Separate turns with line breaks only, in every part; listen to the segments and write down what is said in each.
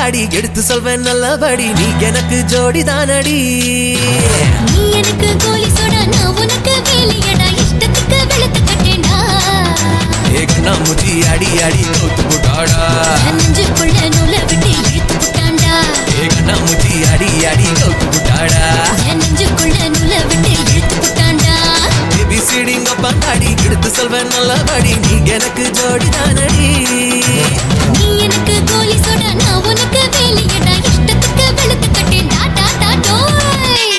பந்தாடி எடுத்து சொல்வேன் நல்லபடி நீ எனக்கு ஜோடி தானடி
நீ எனக்கு கோலி சோடா நான் உனக்கு வேலையடா இஷ்டத்துக்கு வெளுத்து கட்டேனா
ஏகண்ணா முச்சி அடி அடி தோத்து போட்டாடா
நெஞ்சுக்குள்ள நூலை விட்டு இழுத்து போட்டான்டா
ஏகண்ணா முச்சி அடி அடி தோத்து போட்டாடா
நெஞ்சுக்குள்ள நூலை விட்டு இழுத்து போட்டான்டா
ஏபிசிடிங்க பந்தாடி எடுத்து சொல்வேன் நல்லபடி நீ எனக்கு ஜோடி தானடி
நீ எனக்கு கோலி சோடா நான் உனக்கு வேலையடா இஷ்டத்துக்கு வெளுத்து கட்டேன்டா டா டா டோய்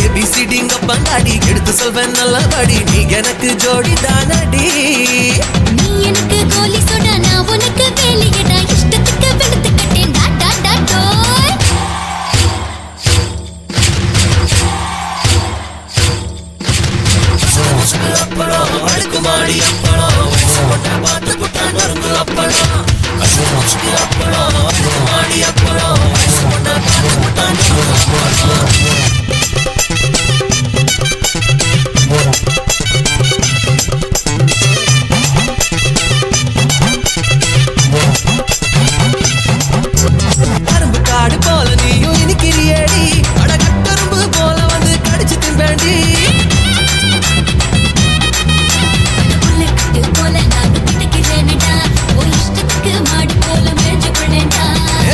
ஏபிசிடிங்க பந்தாடி எடுத்து சொல்வேன் நல்லபடி நீ எனக்கு ஜோடி தானடி
நீ எனக்கு கோலி சோடா நான் உனக்கு வேலையடா இஷ்டத்துக்கு வெளுத்து கட்டேன்டா டா டா டோய்
அப்பளம் அடுக்குமாடி அப்பளம் பார்த்து புட்டான் வருங்க அப்பளம் அப்பளம் அடுக்குமாடி அப்பளம் பார்த்து புட்டான் கரும்பு காடு போல நீயும் இனிக்கிறியடி அட கட்டரும்பு போல வந்து கடிச்சு தின்பேண்டி
போல நான் கிட்டக்கிறேன்டா ஓ இஷ்டத்துக்கு மாடு போல மேய்ஞ்சு கொள்ளேன்டா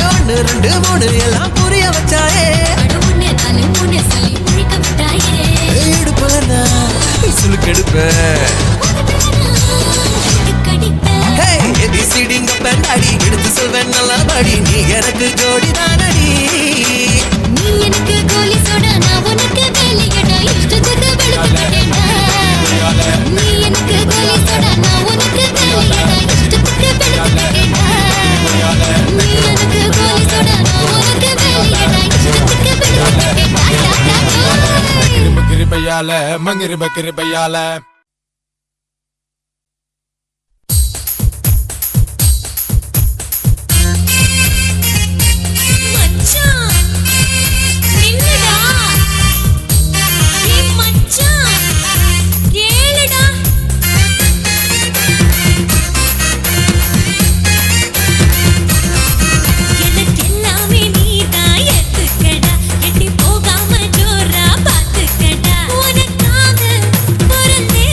1 2 3 எல்லாம் புரிய வச்சாயே
அட 1 4 3 சொல்லி புழிக்க விட்டாயே
எடுப்பலனா சுளுக்கெடுப்பேன் ஏபிசிடிங்க பந்தாடி எடுத்து சொல்வேன் நல்லபடி நீ எனக்கு ஜோடி தானடி
நீ எனக்கு கோலி சோடா நான் உனக்கு வேலையடா இஷ்டத்துக்கு வெளுத்து கட்டேன்டா நீ எனக்கு கோலி சோடா நான் உனக்கு வேலையடா இஷ்டத்துக்கு வெளுத்து கட்டேன்டா நீ எனக்கு கோலி சோடா நான் உனக்கு வேலையடா இஷ்டத்துக்கு வெளுத்து கட்டேன்டா
மங்கிரி பக்கிரி பையால
போகாம ஜோரா பாத்துக்கடா உனக்காக பிறந்தே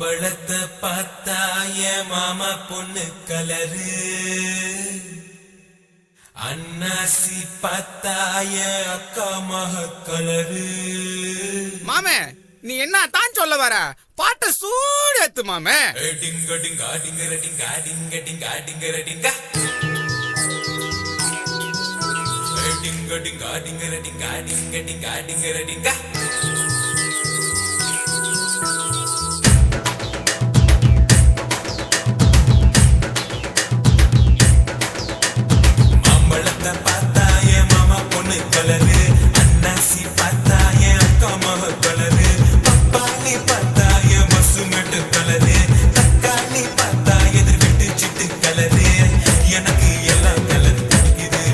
மாம்பழத்தை பார்த்தாய மாமா பொண்ணு கலரு அன்னாசி பார்த்தாய அக்கா மக கலரு.
மாமே நீ என்ன தான் சொல்ல வர? பாட்ட சூடு ஏத்து மாமே.
டிங்க டிங்க டிங்க டிங்க டிங்க டிங்க டிங்க டிங்க டிங்க டிங்க டிங்க டிங்க டிங்க டிங்க டிங்க டிங்க. மாம்பழத்தை பார்த்தாய மாமா பொண்ணு கலரு அன்னாசி பார்த்தாய அக்கா மக கலரு பப்பாளி பார்த்தாய மசுமெட்டு கலரு தக்காளி பார்த்தா எதிர் விட்டு சிட்டு கலரு. எனக்கு எல்லாம் கலர் பிடிக்குது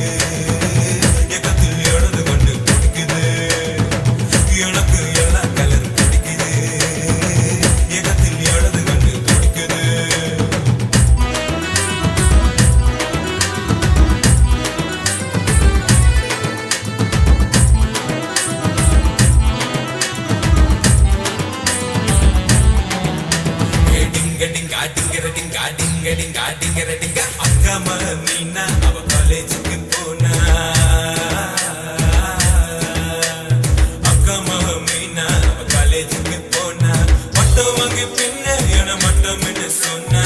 எகத்தில் எழுது கொண்டு பிடிக்குது. எனக்கு எல்லாம் கலர் பிடிக்குது எகத்தில் எழுது கொண்டு பிடிக்குது. அக்கா மக மீனா அவ காலேஜுக்கு போனா. அக்கா மக மீனா அவ காலேஜுக்கு போனா. மட்டம் வாங்கி பின்ன என மட்டம் என்று சொன்னா.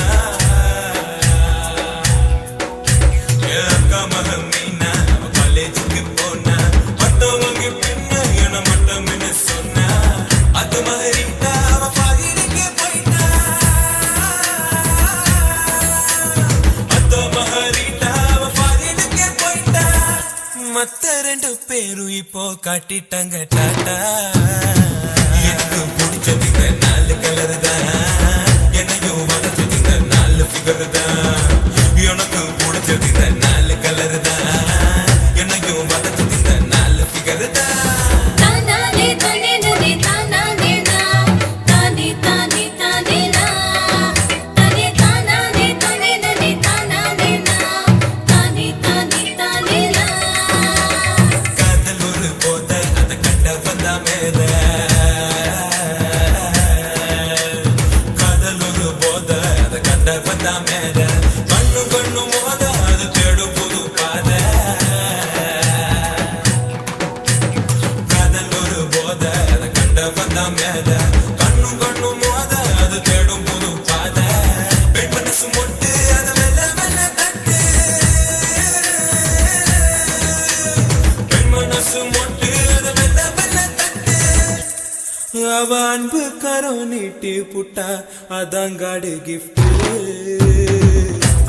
அக்கா மக மீனா அவ காலேஜுக்கு போனா. மட்டம் வாங்கி பின்ன என மட்டம் என்று சொன்னா. அது மகரிட்டா அவ பாகிரிக்கு போயிட்டா. மத்த ரெண்டு பேரும் இப்போ காட்டிட்டாங்க டாட்டா. எனக்கு பிடிச்சது இந்த 4 கலர் தான். என்னையும் வளர்த்தது இந்த 4 ஃபிகர் தான். எனக்கு பிடிச்சது இந்த 4 கலர் தான். என்னையும் வளர்த்தது இந்த 4 ஃபிகர் தான்.
தானானே தானே நனே தானானே நா தானே தானே தானே நா தானே தானானே தானே நனே தானானே நா தானே தானே தானே நா.
காதல் ஒரு போத அதை கண்ட வந்தா மேல. காதல் ஒரு போத அதை கண்ட வந்தா மேல. கண்ணு கண்ணு மோத அது தேடும் புது பாத. காதல் ஒரு போத அதை கண்ட வந்தா மேல. கண்ணு கண்ணு மோத அது தேடும் புது பாத. பெண் மனசு மொட்டு அதை மெல்ல மெல்ல தட்டு. பெண் மனசு மொட்டு அதை மெல்ல மெல்ல தட்டு. அவ அன்பு கரம் நீட்டி புட்டா அதாங்காடு கிஃப்ட்.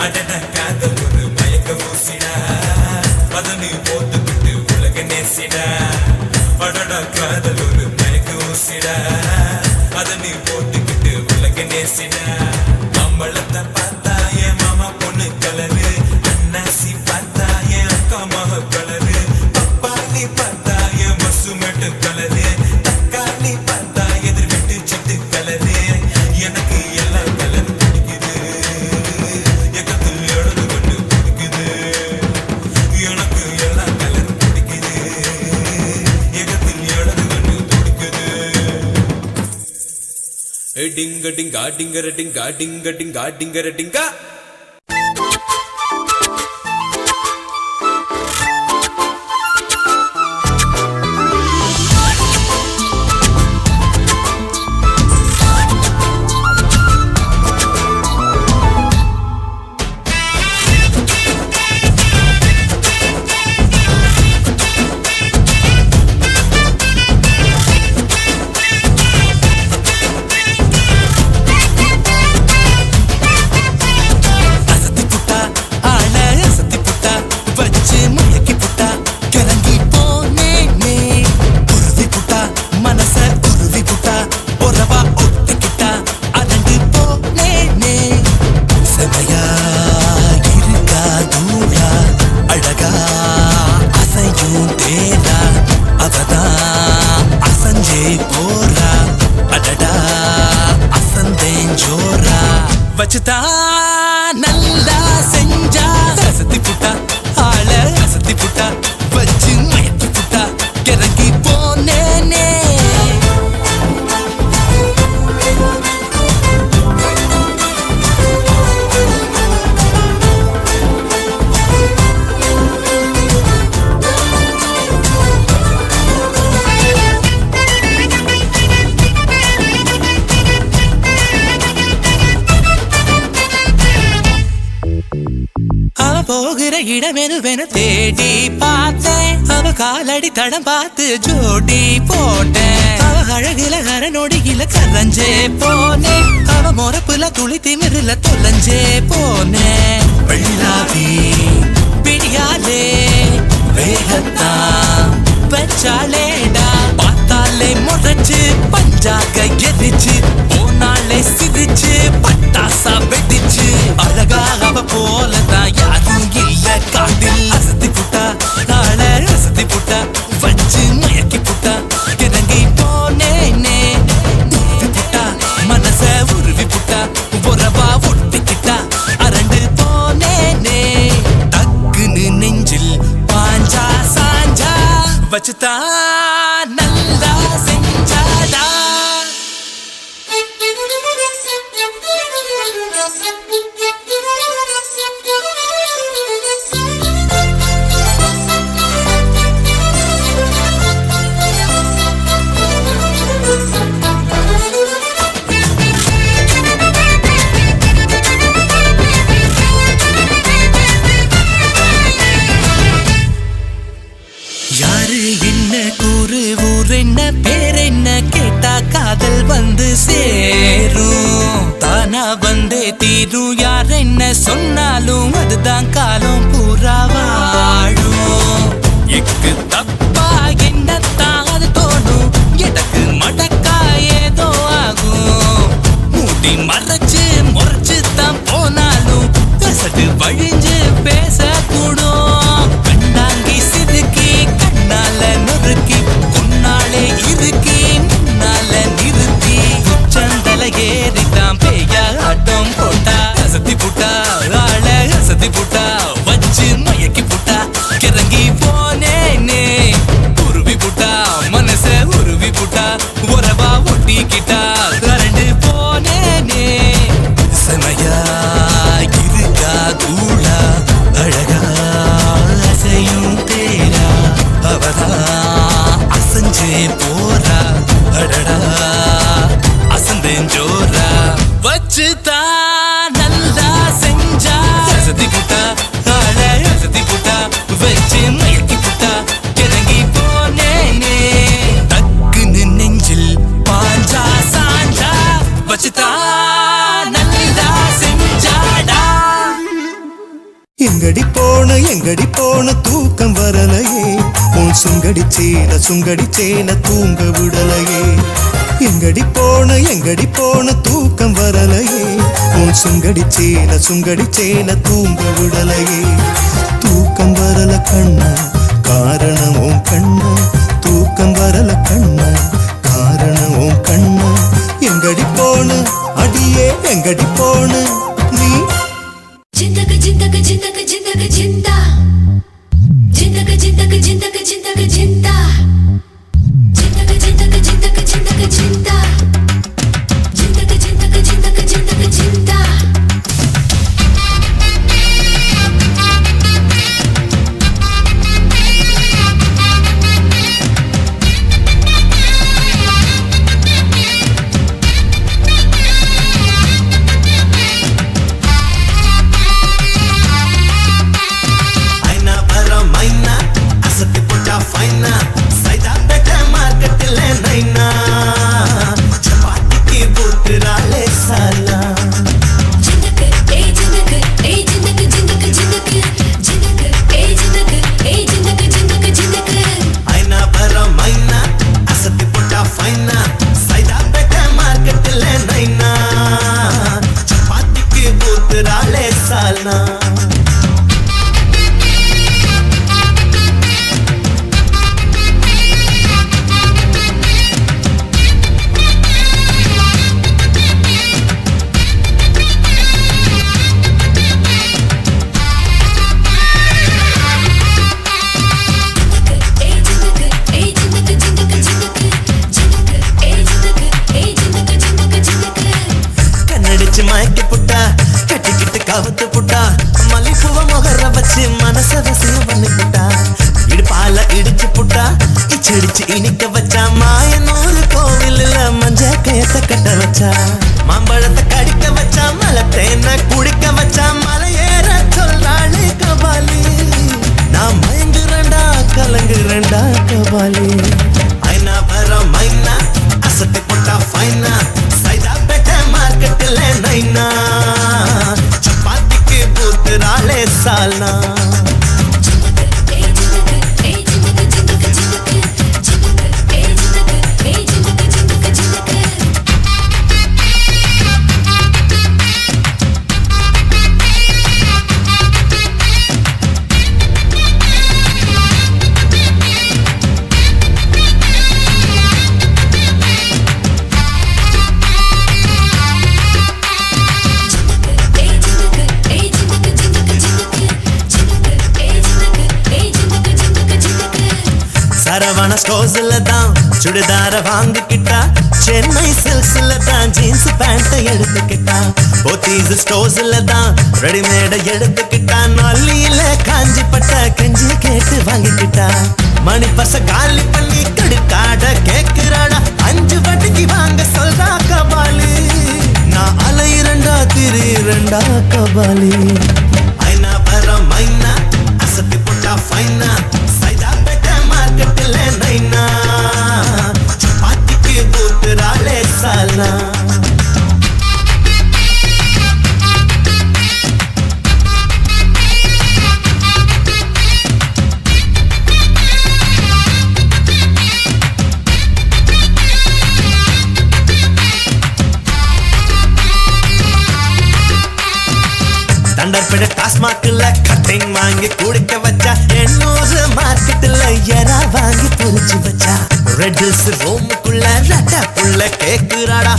அடட காதல் ஒரு மயக்க ஊசிடா. அத நீ போட்டுக்கிட்டு உலக நேசிடா. அடட காதல் ஒரு மயக்க ஊசிடா. அத நீ போட்டுக்கிட்டு உலக நேசிடா. மாம்பழத்தை பார்த்தாய மாமா பொண்ணு கலரு அன்னாசி பார்த்தாய அக்கா மக கலரு பப்பாளி பார்த்தாய மசுமெட்டு கலரு தக்காளி பார்த்தா எதிர் விட்டு சிட்டு கலரு. எனக்கு எல்லாம் கலர் பிடிக்குது எகத்தில் எழுது கொண்டு பிடிக்குது. எனக்கு எல்லாம் கலர் பிடிக்குது எகத்தில் எழுது கொண்டு பிடிக்குது. டிங்க டிங்கா டிங்கர டிங்கா டிங்க டிங்கா டிங்கர டிங்கா. வச்சுதா நல்லா செஞ்சா அசத்தி புட்டா ஆள அசத்தி புட்டா வச்சு மயக்கி புட்டா கிறங்கி போனேனே
இடமெனுவென தேடி பார்த்தேன். அவ காலடி தடம் பார்த்து ஜோடி போட்டேன். அவ அழகுல அரணொடியில கரைஞ்சே போனேன். அவ மொரப்புல துளி திமிருல தொலைஞ்சே போனேன். வெள்ளாவி பிடியாலே வேகத்தான் வச்சாலேடா. பார்த்தாலே முறைச்சு பஞ்சாக எரிச்சு போனாலே சிரிச்சு பட்டாசா வெடிச்சு. அழகா அவ போலதான் யாரும் இல்ல காட்டில். அசத்தி புட்டா ஆள அசத்தி புட்டா வச்சு மயக்கி புட்டா. இறங்கி போனேனே உருவி புட்டா மனச உருவி புட்டா. உறவா ஒட்டிக்கிட்டா அரண்டு போனேனே. டக்குன்னு நெஞ்சில் பாஞ்சா சாஞ்சா வச்சுதா நல்லா செஞ்சாடா. யாரு என்ன கூறு ஊர் என்ன பேர் என்ன கேட்டா காதல் வந்து சேரும். தானா வந்தே தீரும். யார் என்ன சொன்னாலும் அதுதான் காலம் பூரா வாழும். எக்கு தப்பா என்னத்தான் அது தோணும். எனக்கு மடக்கா ஏதோ ஆகும். மூடி மறைச்சு முறைச்சு தான் போனாலும் அசட்டு வழிஞ்சு பேசக்கூடும். கண்டாங்கி சிறுக்கி கண்ணால நொறுக்கி கொன்னாலே இருக்கி முன்னால நிறுத்தி உச்சந்தல ஏறிதான் பேயா ஆட்டம் போட்டா. அசத்தி புட்டா ஆள அசத்தி புட்டா வச்சு மயக்கி புட்டா. கிறங்கி போனேனே உருவி புட்டா மனச உருவி புட்டா. உறவா ஒட்டிக்கிட்டா அரண்டு போனேனே. செமையா இருக்கா கூடா அழகா அசையும் தேரா. அவதா அசஞ்சே போரா அடடா அசந்தேன் ஜோரா. வச்சுதா நல்லா செஞ்சா அசத்தி புட்டா ஆள அசத்தி புட்டா வச்சு மயக்கி புட்டா. இறங்கி போனேனே டக்குன்னு நெஞ்சில் பாஞ்சா சாஞ்சா வச்சுதா நல்லா செஞ்சாடா.
எங்கடி போன தூக்கம் வரலையே. உன் சுங்கடி சேன தூங்க விடலையே. எங்கடி போன தூக்கம் வரலையே. உன் சுங்கடி சேன தூங்க விடலையே. தூக்கம் வரல கண்ணா காரணம் உன் கண்ணா. தூக்கம் வரல கண்ணா காரணம் உன் கண்ணா. எங்கடி போன அடியே எங்கடி போன நீ.
जिंदग जिंदग जिंदग जिंदग जिंदा जिंदग जिंदग जिंदग जिंदग जिंदा जिंदग जिंदग जिंदग जिंदग जिंदा जिंदग जिंदग जिंदग जिंदग जिंदा.
கவுத்து புட்டா மல்லிப்பூவ முகர வச்சு மனச வசியம் பண்ணி புட்டா இடுப்பால இடிச்சு புட்டா இச்சிடிச்சு இனிக்க வச்சா மாயனூர் கோவில்ல மஞ்ச கயத்தை கட்ட வச்சா மாம்பழத்தை கடிக்க வச்சா மலை தேனை குடிக்க வச்சா மலை ஏற சொல்லாளு கபாலி
கபாலி
ஐனா வர மைனா அசத்தி போட்டா ஃபைனா சைதா பேட்டை மார்க்கெட்டில் நைனா சப்பாத்திக்கு பூத்துறாளே சால்னா சரவண ஸ்டோர்ஸ்ல தான் சுடிதார வாங்கிக்கிட்டா சென்னை சில்க்ஸ்ல தான் ஜீன்ஸ் பேண்ட் எடுத்துக்கிட்டா போத்தீஸ் ஸ்டோர்ஸ்ல தான் ரெடிமேட எடுத்துக்கிட்டா நல்லியில காஞ்சி பட்ட கஞ்சி கேட்டு வாங்கிக்கிட்டா மணி பச காலி பண்ணி கடுக்காட கேக்குறாடா 5 வட்டிக்கு வாங்க சொல்றா கபாலி நான் அலையிரண்டா திரியிரண்டா கபாலி ஐனா வர மைனா அசத்தி போட்டா ஃபைனா சைதா பேட்டை மார்க்கெட்டில் நைனா சப்பாத்திக்கு பூத்துறாளே சால்னா தண்டர்பேட்டை டாஸ்மாக்ல கட்டிங் வாங்கி குடிக்க வச்சா 800 மார்க்கெட்ல எறா வாங்கி பொரிச்சு வச்சா ரெட்ஸ் ரூமுக்குள்ள ரட்ட புள்ள கேக்குறாடா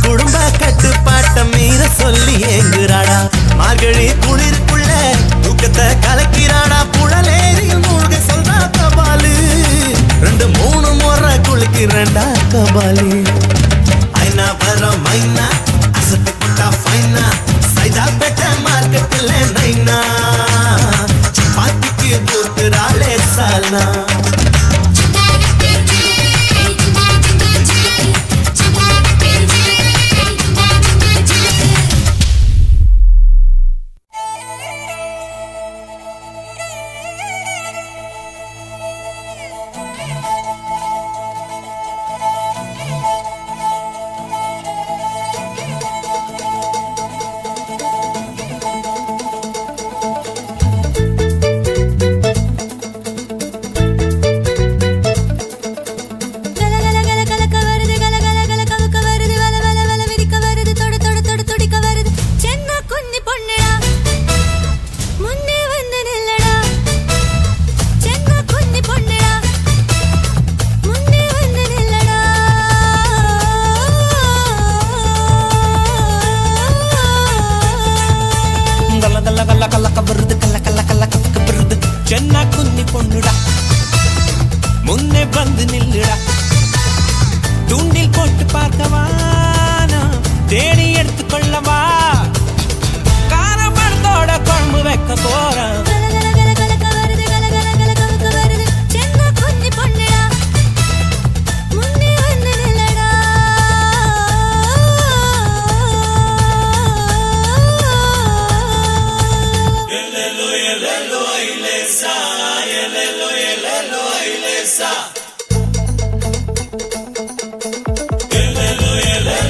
குடும்ப கட்டுப்பாட்ட மீற சொல்லி ஏங்குறாடா மார்கழி குளிருக்குள்ள தூக்கத்தை கலக்கிறாடா புழலேரியில் மூழ்க சொல்றா கபாலி 2-3 முறை குளிக்கிறேன்டா கபாலி ஐனா வர மைனா அசத்தி போட்டா ஃபைனா சைதா பேட்டை மார்க்கெட்டில் நைனா சப்பாத்திக்கு பூத்துறாளே சால்னா
சென்னா குன்னி பொண்ணுடா முன்னே வந்து நில்லுடா தூண்டில் போட்டு பார்க்கவா நான் தேடி எடுத்துக்கொள்ளவா காரமரத்தோட குழம்பு வைக்க போறேன்
Elelo, elelo,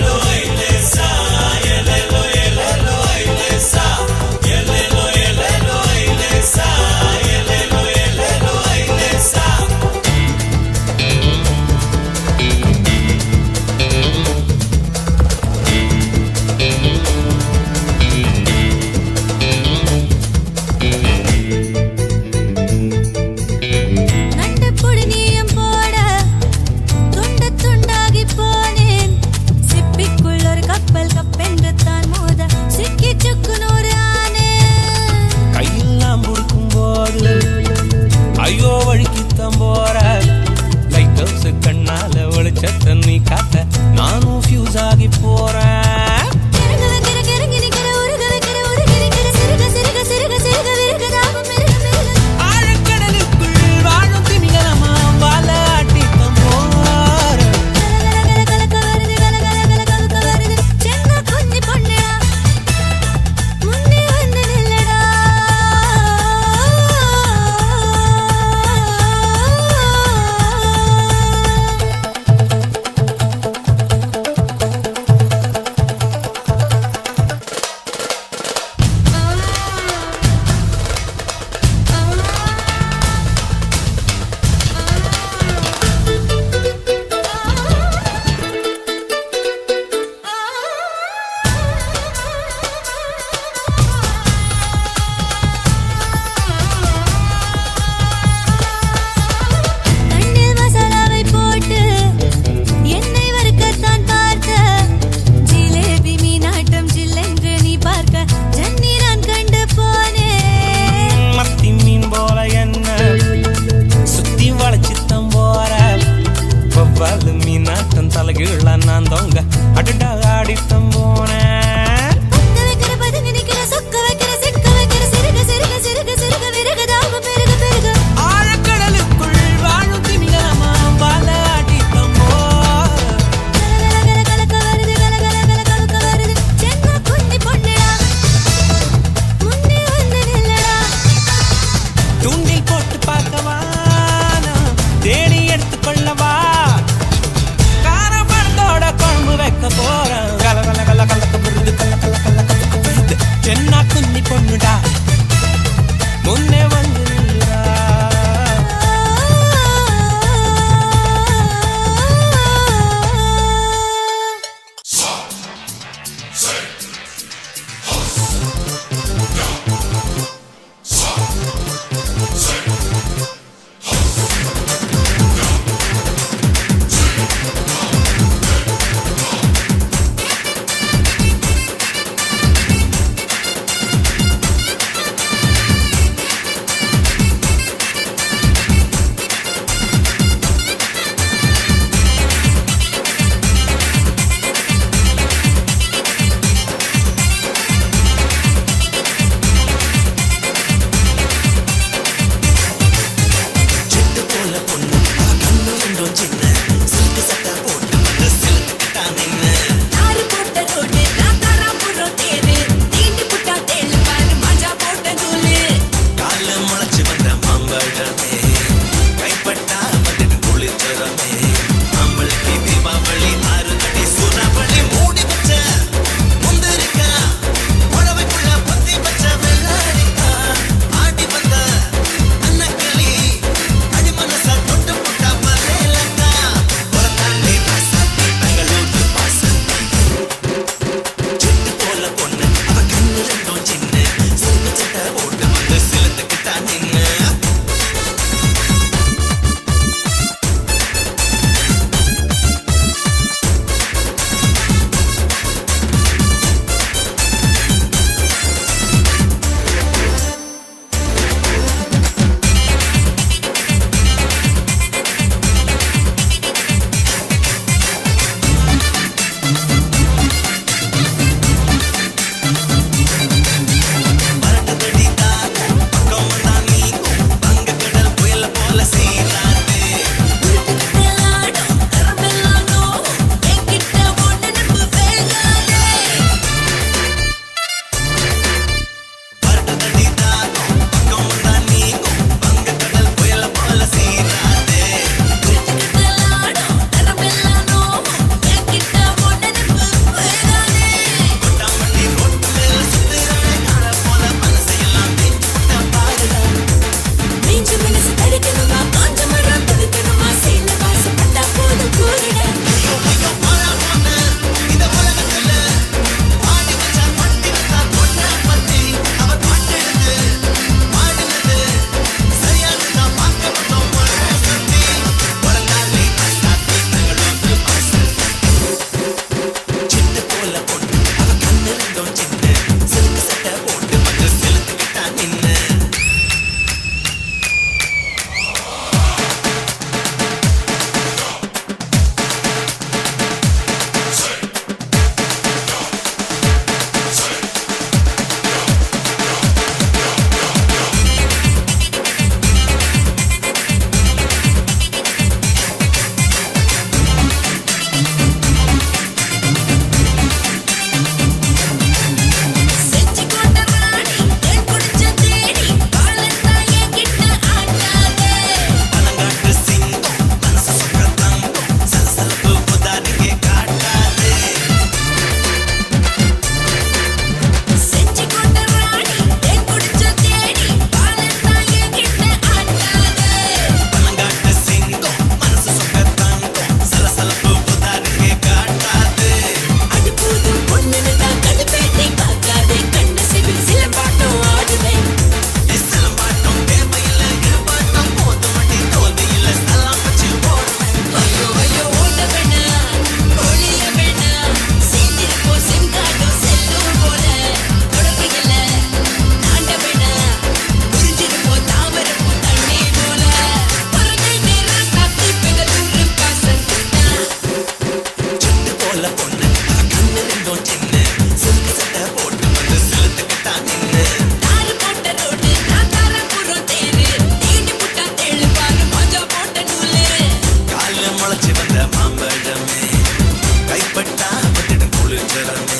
மங்களமே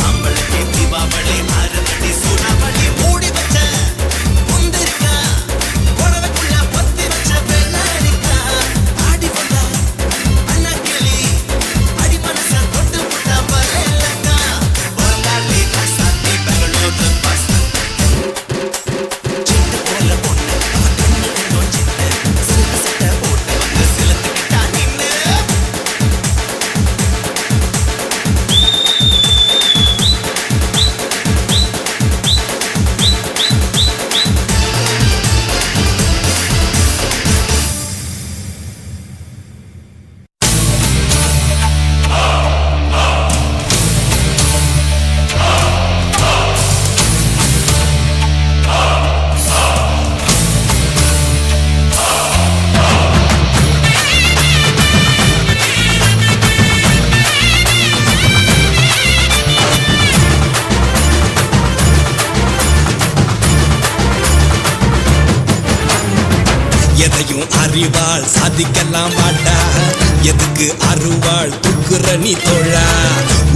அம்பளத்தி தீபாவளி ஆரம்படி சூடாவளி மூடி வச்ச முந்திரிக்கா புடவைக்குள்ள பத்தி வச்ச வெள்ளாடிக்கா ஆடி வந்தா அண்ணாக்கிளி அடி மனச தொட்டு புட்டா வரலக்கா வரலாடி கசாத்தி பெங்களூரு பஸ் சின்ன கடல பொண்ணு அவன் கண்ணு ரெண்டும் சின்ன சின்ன சட்டை போட்டு வந்து சிலத்துக்கிட்டா நின்னு எதையும் அறிவாள் சாதிக்கலாம் மாட்டா எதுக்கு அருவாள் துக்குற நீ தோழா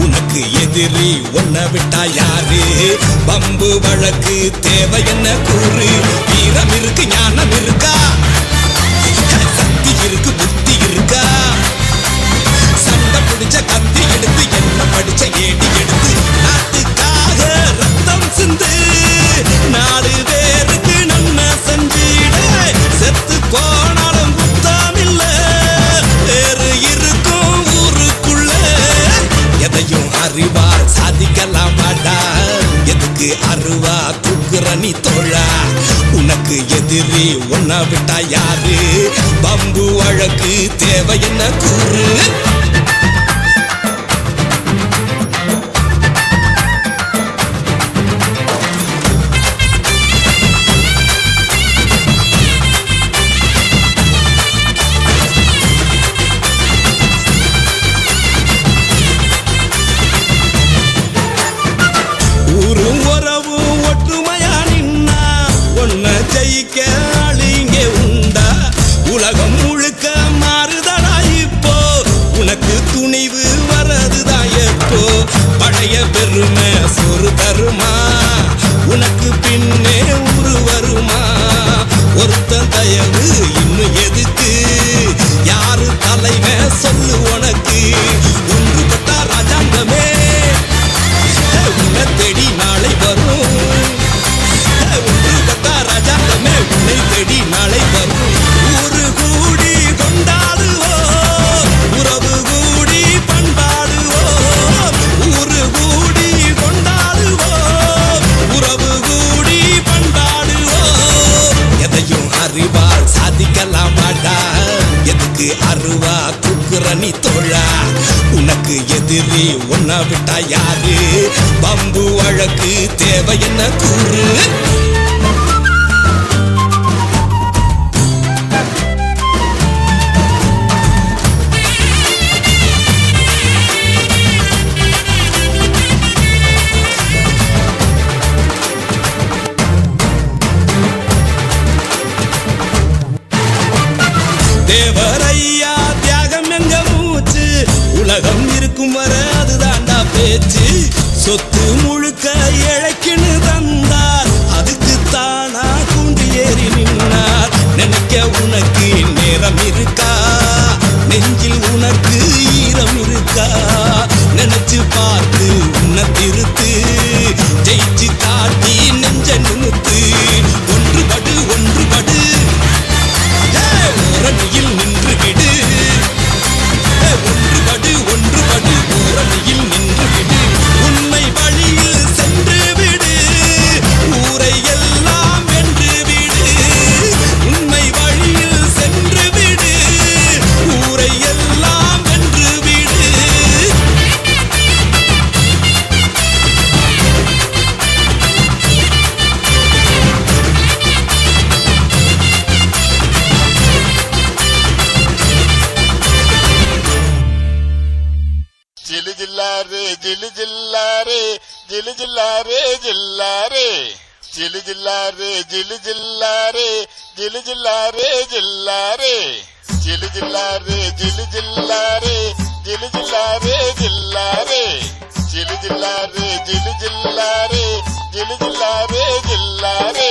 உனக்கு எதிரி ஒன்ன விட்டா யாரு பம்பு வழக்கு தேவை என்ன கூறு வீரம் இருக்கு ஞானம் இருக்கா சக்தி இருக்கு புத்தி இருக்கா சண்டை பிடிச்ச கத்தி எடுத்து என்ன படிச்ச ஏடி எடுத்து நாட்டுக்காக ரத்தம் சிந்து நாலு பேருக்கு நன்மை செஞ்சிட செத்து போனாலும் புத்தம் இல்ல வேறு இருக்கும் ஊருக்குள்ள எதையும் அறிவாள் சாதிக்கலாம் மாட்டா எதுக்கு அருவா தூக்குற நீ தோழா உனக்கு எதிரி ஒன்ன விட்டா யாரு பம்பு வழக்கு தேவை என்ன கூறு ஊரும் உறவும் ஒற்றுமையா நின்னா ஒன்ன ஜெயிக்க ஆளிங்க உண்டா உலகம் முழுக்க மாறுதடா இப்போ உனக்கு துணிவு வரதுதான் எப்போ பழைய பெருமை சொரு தருமா உனக்கு பின்னே உரு வருமா ஒருத்தன் தயவு இன்னும் எதுக்கு யாரு தலைமை சொல்லு உனக்கு ஒன்றுபட்டா ராஜாங்கமே உன்னை தேடி நாளை வரும் ஒன்றுபட்டா ராஜாங்கமே உன்னை தேடி நாளை வரும் ஊரு கூடி கொண்டாடுவோம் உறவு கூடி பண்பாடுவோம் ஊரு கூடி கொண்டாடுவோம் உறவு கூடி பண்பாடுவோம் எதையும் அறிவாள் சாதிக்கலாம் மாட்டா எதுக்கு அருவா தூக்குற நீ தோழா உனக்கு எதிரி ஒன்ன விட்டா யாரு பம்பு வழக்கு தேவை என்ன கூறு தேவரையா தியாகம் எங்க மூச்சு உலகம் இருக்கும் வர அதுதான்டா பேச்சு சொத்து முழுக்க இழைக்குன்னு தந்தார் அதுக்கு தானா குண்டு ஏறி நின்னார் நினைக்க உனக்கு நேரம் இருக்கா நெஞ்சில் உனக்கு ஈரம் இருக்கா நினைச்சு பார்த்து உன்னை திருத்து ஜெயிச்சு காட்டி நெஞ்ச நிமித்து ஒன்றுபடு ஒன்றுபடு ஓரணியில் நின்று விடு ஒன்றுபடு ஒன்றுபடு ஓரணியில் நின்று விடு உண்மை வழியில் சென்று விடு ஊரை எல்லாம் வென்று விடு உண்மை வழியில் சென்று விடு ஊரை எல்லாம் வென்று விடு
जिल जिल्ला रे जिल जिल्ला रे जिल जिल्ला रे जिल्ला रे जिल जिल्ला रे जिल जिल्ला रे जिल जिल्ला रे जिल्ला रे जिल जिल्ला रे जिल जिल्ला रे जिल जिल्ला रे जिल्ला रे ஜிலு ஜில்லாரே ஜிலு ஜில்லாரே ஜிலு ஜில்லாரே ஜில்லாரே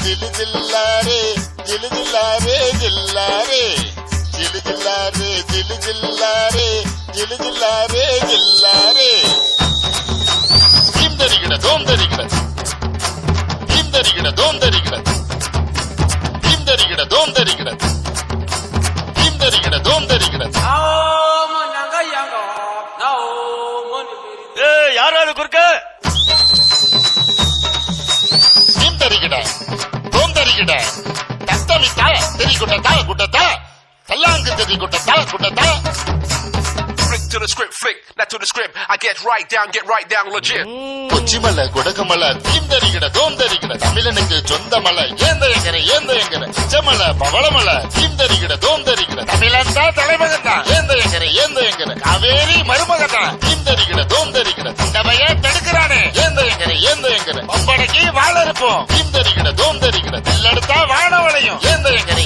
जिल जिल्लारे जिल जिल्लारे जिल्लारे जिल जिल्लारे जिल जिल्लारे जिल जिल्लारे जिल्लारे धीम दरिगड़ दोम दरिगड़ धीम दरिगड़ दोम दरिगड़ धीम दरिगड़ दोम दरिगड़ धीम दरिगड़ दोम दरिगड़
யாராவது குறுக்க
धीम दरिगड़ தத்தமித்தா தெரி குட்டத்தா குட்டத்தா கல்லாங்கு தெரி குட்டத்தா குட்டத்தா
flick to the script flick not to the script I get right down legit
கொச்சிமலை குடகுமலை தீம் தரிகிட தோம் தரிகிட தமிழனுக்கு சொந்த மலை ஏந்த எங்கர செமலை பவளமலை தீம் தரிகிட தோம் தரிகிட தமிழன் தான் தலைமகன் தான் ஏந்த எங்கர காவேரி மருமகன் தான் தீம் தரிகிட தோம் தரிகிட தண்டவைய தடுக்கிறானே ஏந்த எங்கர பம்படைக்கு வாழ இருப்போம் தீம் தரிகிட தோம் தரிகிட தில்லெடுத்தா வானவளையும் ஏந்த எங்கர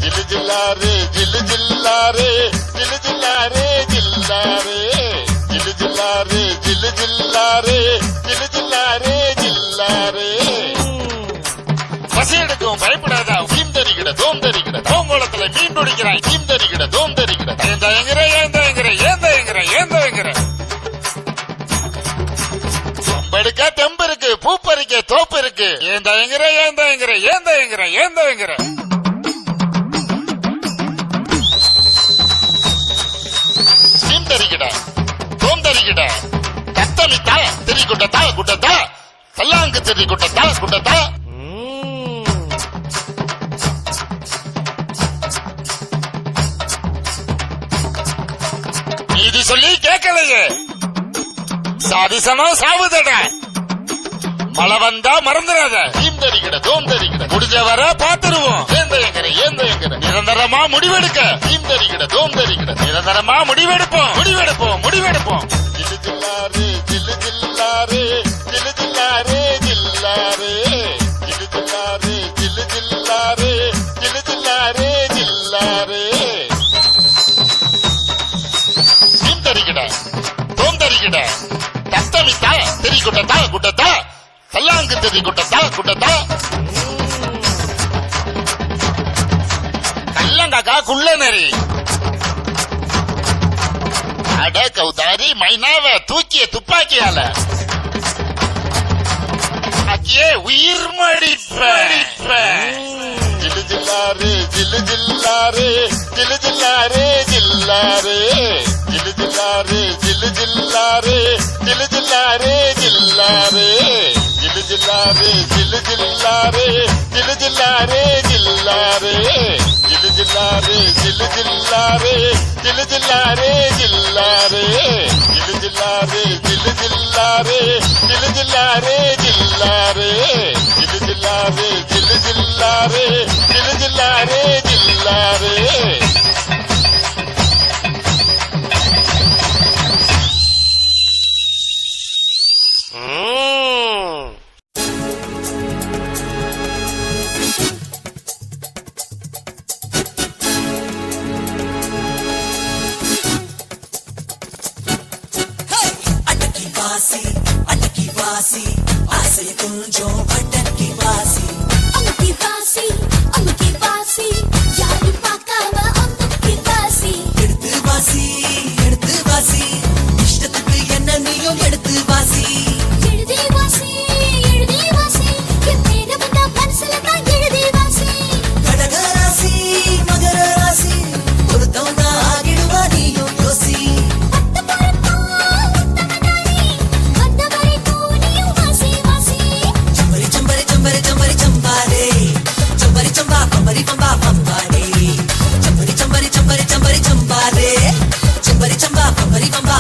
ஜில்லு ஜில்லாரே ஜில்லு ஜில்லாரே ஜில்லு ஜில்லாரே ஜில்லாரே ஜில்லு ஜில்லாரே ஜில்லு ஜில்லாரே ஜில்லு ஜில்லாரே ஜில்லாரே பசி எடுக்கும் பயப்படாதா தீம் தரிகிட தோம் தரிகிட தோங்கோளத்துல மீன் பிடிக்கிறாய் தீம் தரிகிட தோம் தரிகிட ஏந்த எங்கர பம்பெடுக்க தெம்பு இருக்கு பூப்பறிக்க தோப்பு இருக்கு ஏந்த எங்கர தீம் தரிகிட தோம் தரிகிட தத்தமித்தா தெரி குட்டத்தா குட்டத்தா கல்லாங்கு தெரி குட்டத்தா குட்டத்தா நீதி சொல்லி கேட்கலையே சாதிசமா சாவுதட மழை வந்தா மறந்துடாத தீம் தரிகிட தோம் தரிகிட முடிஞ்ச வர பாத்துருவோம் ஏந்த எங்கர நிரந்தரமா முடிவெடுக்க தீம் தரிகிட தோம் தரிகிட நிரந்தரமா முடிவெடுப்போம் ஜில்லு ஜில்லாரே ஜில்லு ஜில்லாரே ஜில்லு ஜில்லாரே ஜில்லாரே ஜில்லு ஜில்லாரே ஜில்லு ஜில்லாரே ஜில்லு ஜில்லாரே ஜில்லாரே தீம் தரிகிட தோம் தரிகிட தத்தமித்தா தெரி குட்டத்தா குட்டத்தா கல்லாங்கு தெரி குட்டத்தா குட்டத்தா கல்லங்காக்கா குள்ள நெறி அட கௌதாரி மைனாவ தூக்கிய துப்பாக்கியால அக்கியே உயிர் மடிப்ப ஜில்லு ஜில்லாரே ஜில்லு ஜில்லாரே ஜில்லு ஜில்லாரே ஜில்லாரே ஜில்லு ஜில்லாரே ஜில்லு ஜில்லாரே ஜில்லு ஜில்லாரே ஜில்லாரே ஜில்லு ஜில்லாரே ஜில்லு ஜில்லாரே ஜில்லு ஜில்லாரே ஜில்லாரே ஜில்லு ஜில்லாரே ஜில்லு ஜில்லாரே ஜில்லு ஜில்லாரே ஜில்லாரே ஜில்லு ஜில்லாரே ஜில்லு ஜில்லாரே ஜில்லு ஜில்லாரே ஜில்லாரே ஜில்லு ஜில்லாரே ஜில்லு ஜில்லாரே ஜில்லு ஜில்லாரே ஜில்லாரே
Chambari chamba, pambari pamba,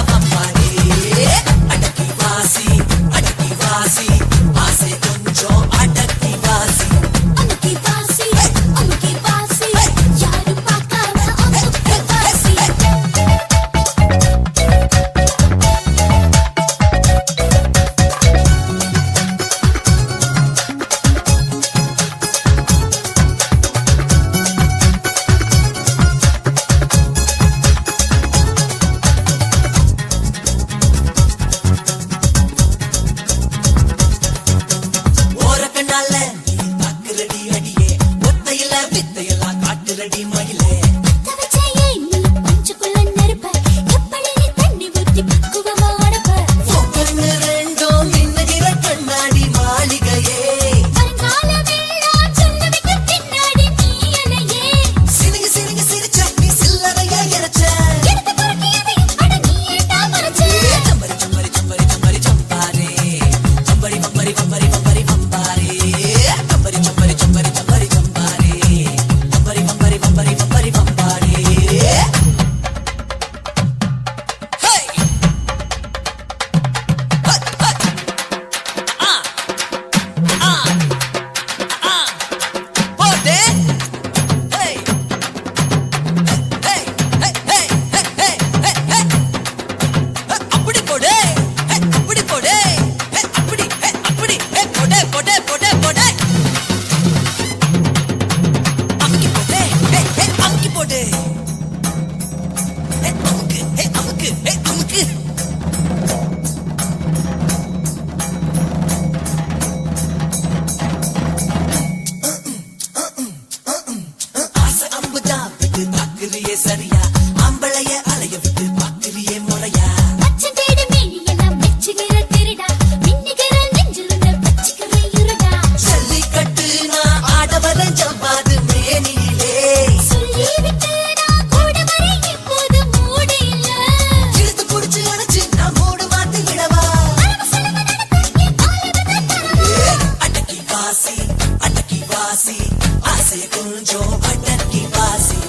ஆசைய கொஞ்சம் அடக்கி வாசி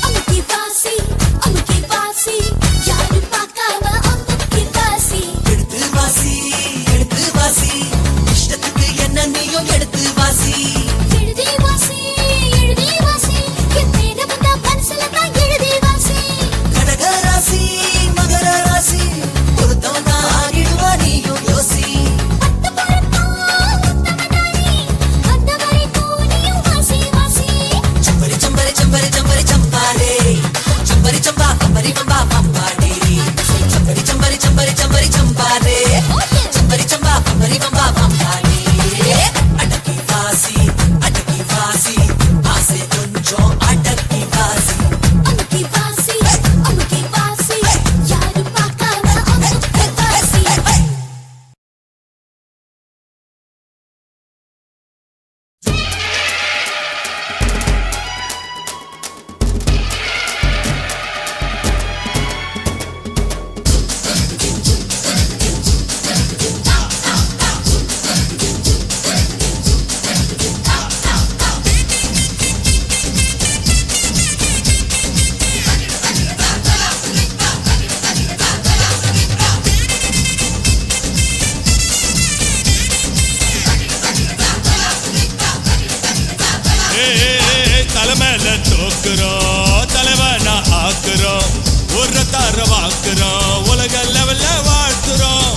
அமுக்கி வாசி அமுக்கி வாசி யாரும் பார்க்காம அமுக்கி வாசி
எடுத்து வாசி இஷ்டத்துக்கு என்ன நீயும் எடுத்து வாசி
எழுதி வாசி என் மேல வந்த மனசுல தான் எழுதி வாசி
கடக ராசி மகர ராசி பொருத்தம் தான் ஆகிடுவா நீயும் யோசி
அந்த வரைக்கும் நீயும் வாசி வாசி
சம்பரி சம்பரி சம்பரி சம்பரி சம்பாரே சம்பரி சம்பா பம்பரி பம்பா பம்பாடே சம்பரி சம்பரி சம்பரி சம்பரி சம்பாரே சம்பரி சம்பா பம்பரி பம்பா பம்பாடே அடக்கி வாசி ஆசை கொஞ்சம் அடக்கி வாசி
அமுக்கி வாசி யாரும் பார்க்காம அமுக்கி வாசி
தலைமையில தோக்குறோம் தலைவனா ஆக்குறோம் ஒரு தரவாக்குறோம் உலக லெவல்ல வாழ்த்துறோம்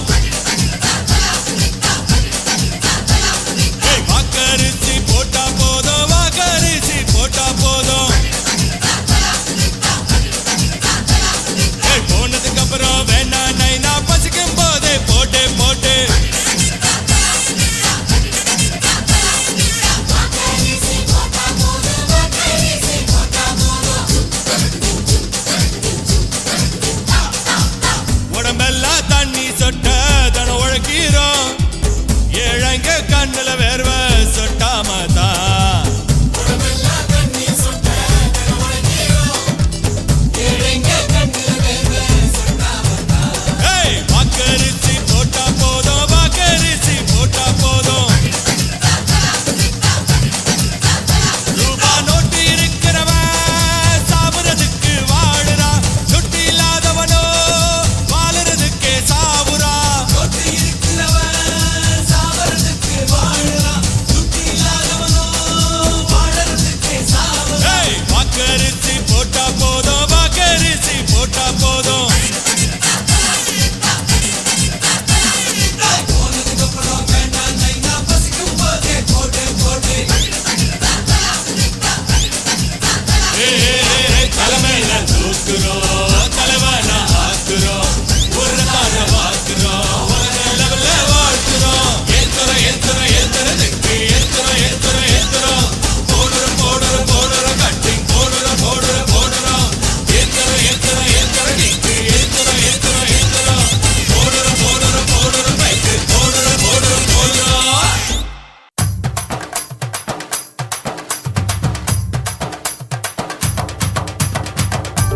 வாக்கரிசி போட்டா போதும் வாக்கரிசி போட்டா போதும் போனதுக்கு அப்புறம் வேணா நைனா பசிக்கும் போதே போட்டு போட்டு உடம்பெல்லாம் தண்ணி சொட்ட தன உழைக்கிறோம் ஏழங்க கண்ணுல வேர்வ சொட்டாம தான் வாக்கரிசி போட்டா போதும் வாக்கரிசி போட்டா போதும் ரூபா நோட்டு இருக்கிறவன் சாவுறதுக்கு வாழுறான் சொட்டு இல்லாதவனோ வாழுறதுக்கே சாவுறான் வாக்கரிசி போட்டா போதும் வாக்கரிசி போட்டா போதும் தலைமையில தூக்குறோம் தலைவனா ஆக்குறோம் ஒரு தரவாக்குறோம் உலக லெவல்ல வாழ்த்துறோம் ஏத்துறதுக்கு ஏத்துறோம் போடுற கட்டிங் போடுறோம் ஏத்துறதுக்கு ஏத்துறோம் போடுற பைக்கு போடுறோம்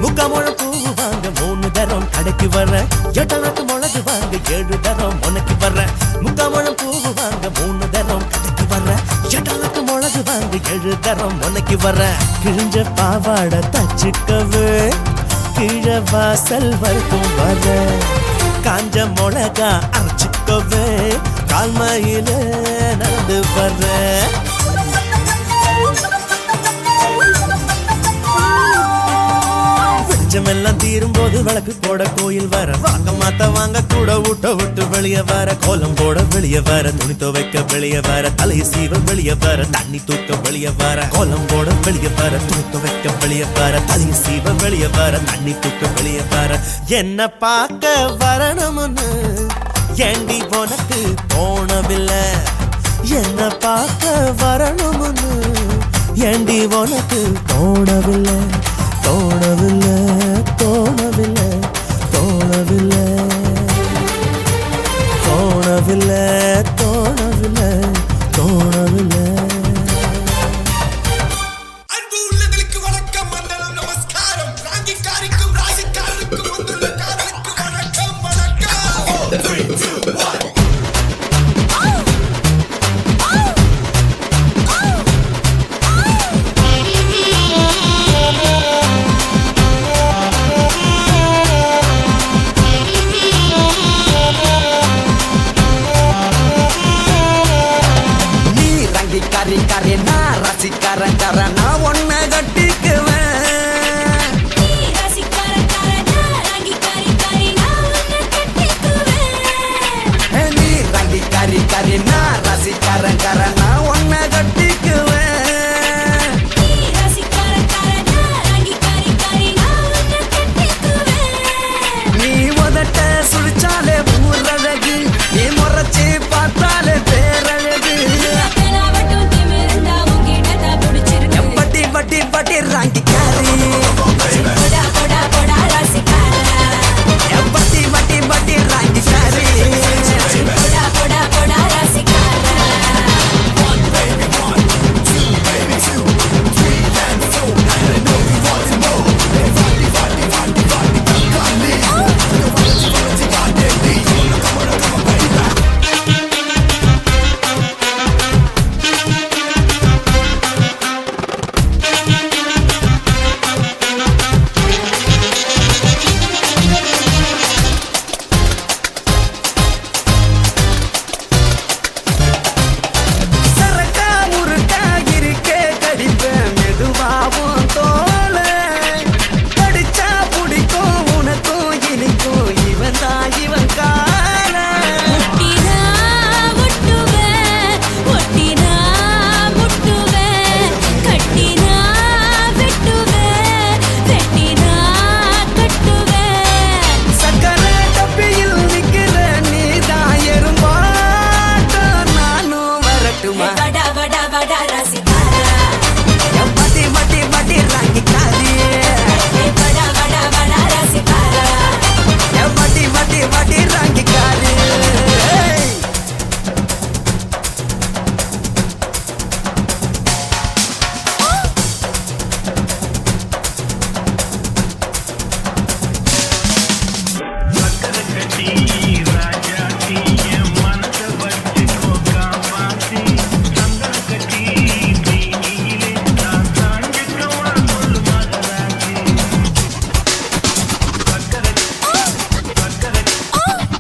முக்காமுழம் பூவு வாங்க 3 தரம் கடைக்கு வர்ற 8 நாட்டு மிளகு வாங்க 7 தரம் உனக்கு வர்ற முக்காமுழம் பூவு வாங்க 3 தரம் கடைக்கு வர்ற 8 நாட்டு மிளகு வாங்க 7 தரம் உனக்கு வர்ற கிழிஞ்ச பாவாடை தச்சுக்கவே கீழ வாசல் வரைக்கும் வர காஞ்ச மிளகா அரைச்சுக்கவே கால்மையில நடந்து வர்ற வெளிச்சமெல்லாம் தீரும் போது விளக்கு போட கோயில் வர வாங்க மாத்த வாங்க கூட ஊட்ட விட்டு வெளியே வர கோலம் போட வெளியே வர துணி துவைக்க வெளியே வர தலையை சீவ வெளியே வர தண்ணி தூக்க வெளியே வர கோலம் போட வெளியே வர துணி துவைக்க வெளியே வர தலையை சீவ வெளியே வர தண்ணி தூக்க வெளியே வர என்ன பார்க்க வரணும்னு ஏண்டி உனக்கு தோணவில்லை என்ன பார்க்க வரணும்னு ஏண்டி உனக்கு தோணவில்லை தோணவில்லை தோணவில்லை தோணவில்லை தோணவில்லை தோணவில்லை தோணவில்லை
அன்பு உள்ளங்களுக்கு வணக்கம் மண்டலம் நமஸ்காரம் ராங்கிக்காரிக்கும் ராசிக்காரருக்கும் வந்துள்ள காதலுக்கு வணக்கம் வணக்கம் 3, 2, 1
ஆ
நான் ரசிக்காரன் நான் ஒன்ன கட்டிக்குவேன்
நீ ரசிக்காரக்காரனா ராங்கிக்காரி நான் உன்னை கட்டிக்குவேன்
நீ உதட்ட சுழிச்சாலே ஊரழகு நீ முறைச்சி பார்த்தாலே பேரழகு
நாவட்டும் திமிருந்தா உன்கிட்ட தான் பிடிச்சிருக்கு
பட்டி பட்டி பட்டி ராங்கிக்காரி
போடா போடா போடா ரசிக்காரா
பட்டி பட்டி பட்டி ராங்கிக்காரி
போடா போடா போடா ரசிக்காரா
சரக்கா முறுக்கா இருக்கே கடிப்பேன் மெதுவாவும் தோல கடிச்சா பிடிக்கும் உனக்கும் இனிக்கும் இவன் தான் இவன் கால
ஒட்டினா ஒட்டுவேன் ஒட்டினா முட்டுவேன் கட்டினா வெட்டுவேன் வெட்டினா கட்டுவேன்
சக்கரை டப்பியில் நிக்கிற நீதான் எறும்பாட்டம் நானும் வரட்டுமா
வடா வடா வடா ரசிக்காரா
பட்டி பட்டி பட்டி ராங்கிக்காரி
வடா வடா வடா ரசிக்காரா
பட்டி பட்டி பட்டி ராங்கிக்காரி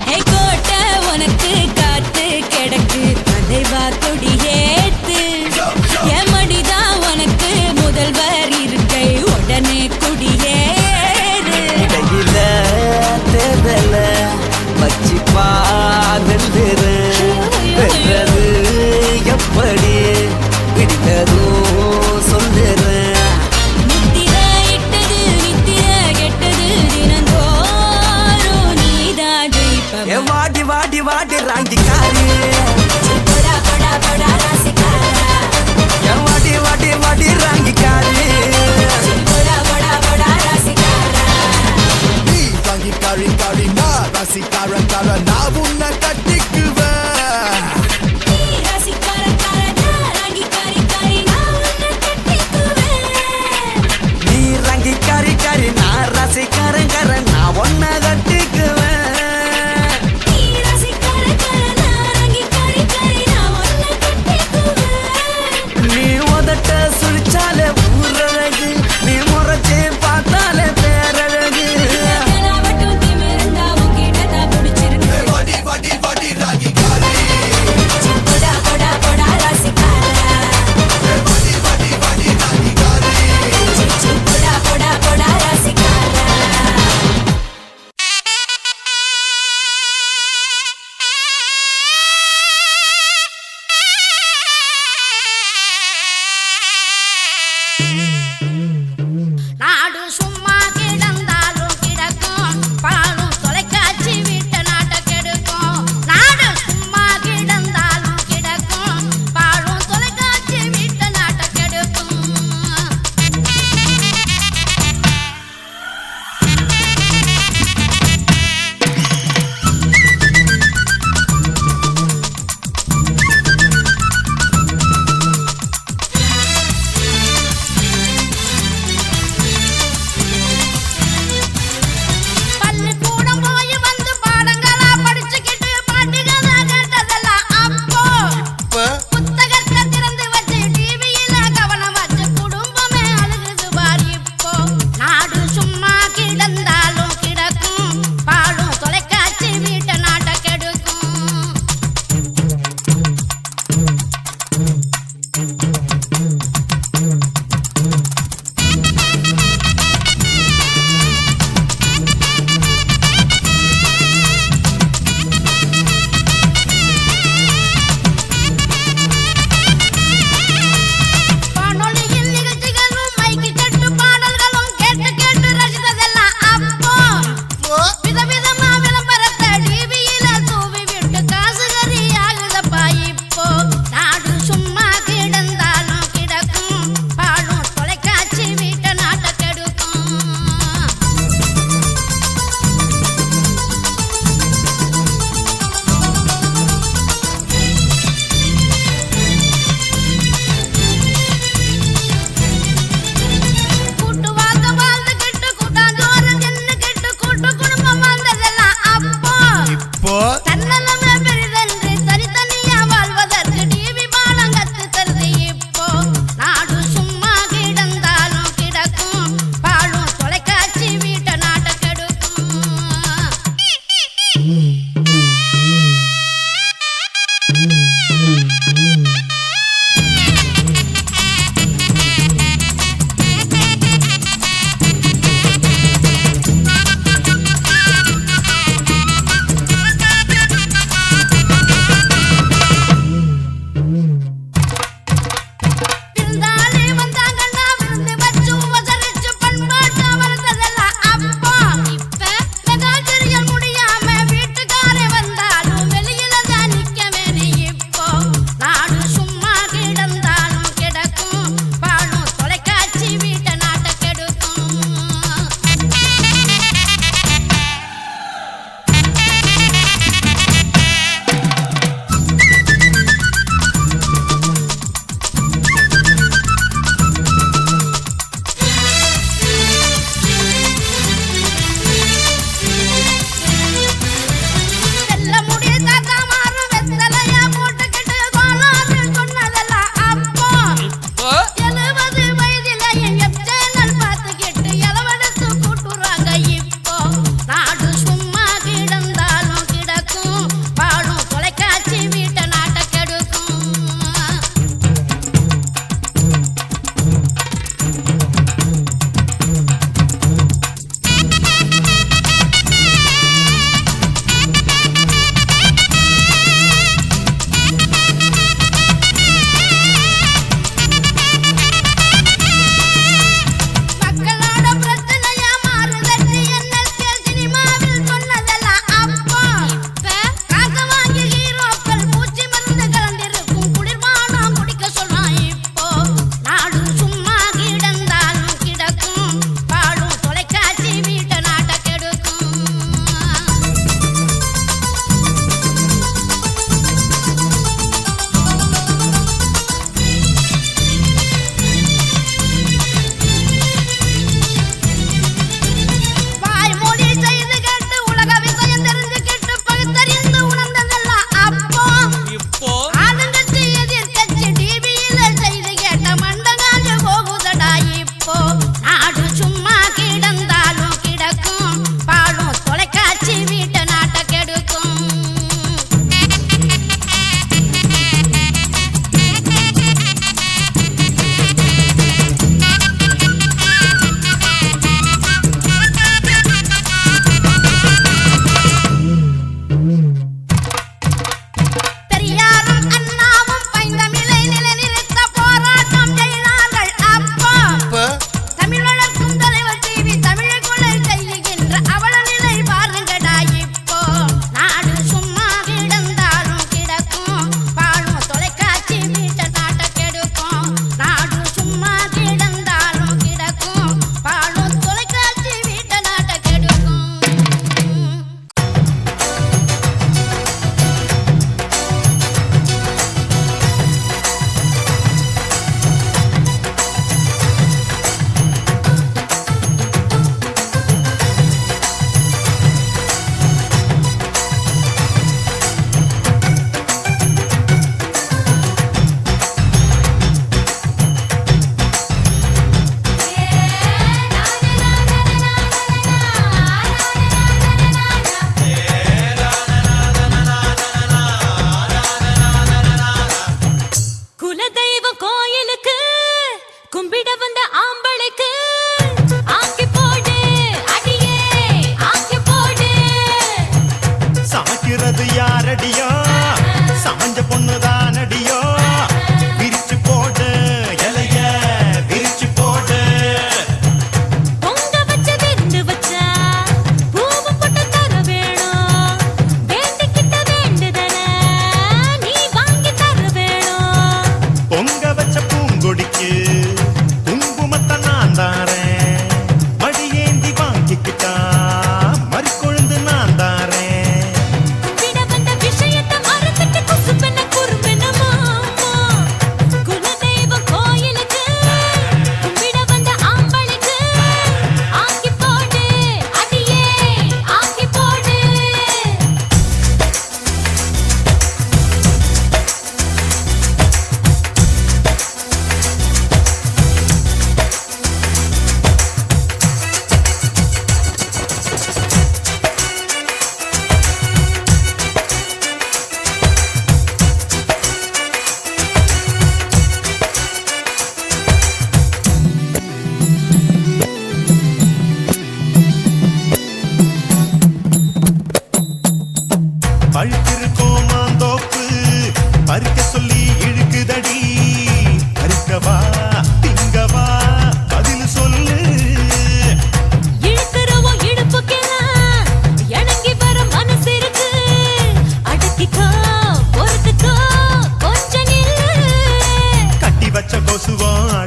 ஹே கோட்டை உனக்கு காத்து கிடக்கு அதை வா கொடியேத்து என் மடிதான் உனக்கு முதல்வர் இருக்கை உடனே குடியேறு
கையில தேதல வச்சு பாதல்றேன் பெற்றது எப்படி பிடித்ததும் சொல்லுறேன்
முத்திர இட்டது நித்திர கெட்டது தினந்தோறும் நீதான் ஜெயிப்பவன்
வாடி வாடி வாடி ராங்கிக்காரி
போடா போடா போடா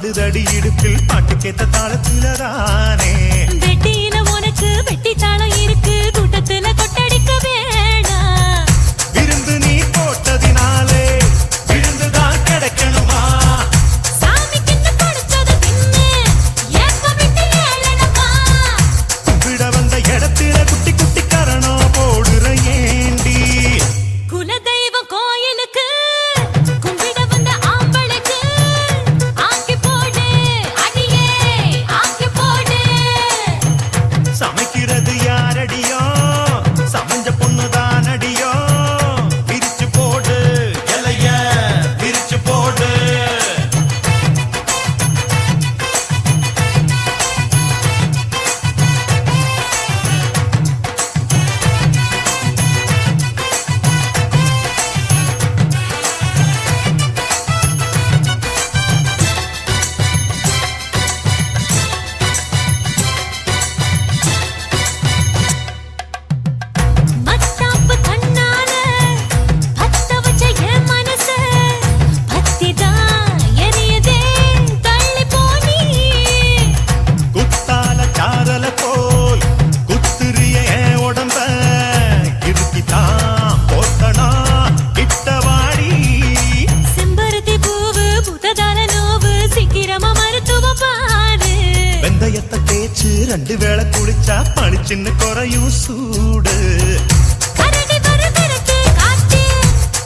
ஆடுதடி இடுப்பில் பாட்டுக்கேத்த தாளத்திலதானே
வெட்டியில உனக்கு வெட்டி தாளம் இருக்கு கூட்டத்துல கொட்டடிக்க வேணாம்
விருந்து நீ போட்டதினாலே விருந்துதான் கிடைக்கணுமா
சாமிக்கு கொடுத்தது தின்னு ஏப்ப விட்டு ஏளனமா
விட வந்த இடத்துல குட்டி குட்டி கரணம் போடுற ஏண்டி
குலதெய்வம் கோயிலுக்கு கும்பிட வந்த ஆம்பளுக்கு ஆக்கி போடு அடியே ஆக்கி போடு
சமைக்கிறது யாரடியோ சமைஞ்ச பொண்ணுதான் அடியோ பிரிச்சு போடு இலைய பிரிச்சு போடு
மத்தாப்பு கண்ணால பத்த வச்ச என் மனசு பத்திதான் எரியதே தள்ளி போனி
குத்தால சாரல போல் குத்துறிய என் உடம்ப இருக்கித்தான் போத்தனா கிட்டவாடி
செம்பருத்தி பூவு புத்ததால நோவு சீக்கிரமா மருத்துவ பாரு
வெந்தயத்தை தேய்ச்சு 2 வேளை குளிச்சா பளிச்சின்னு குறையும் சூடு
கரடி வருகிறக்கு காத்து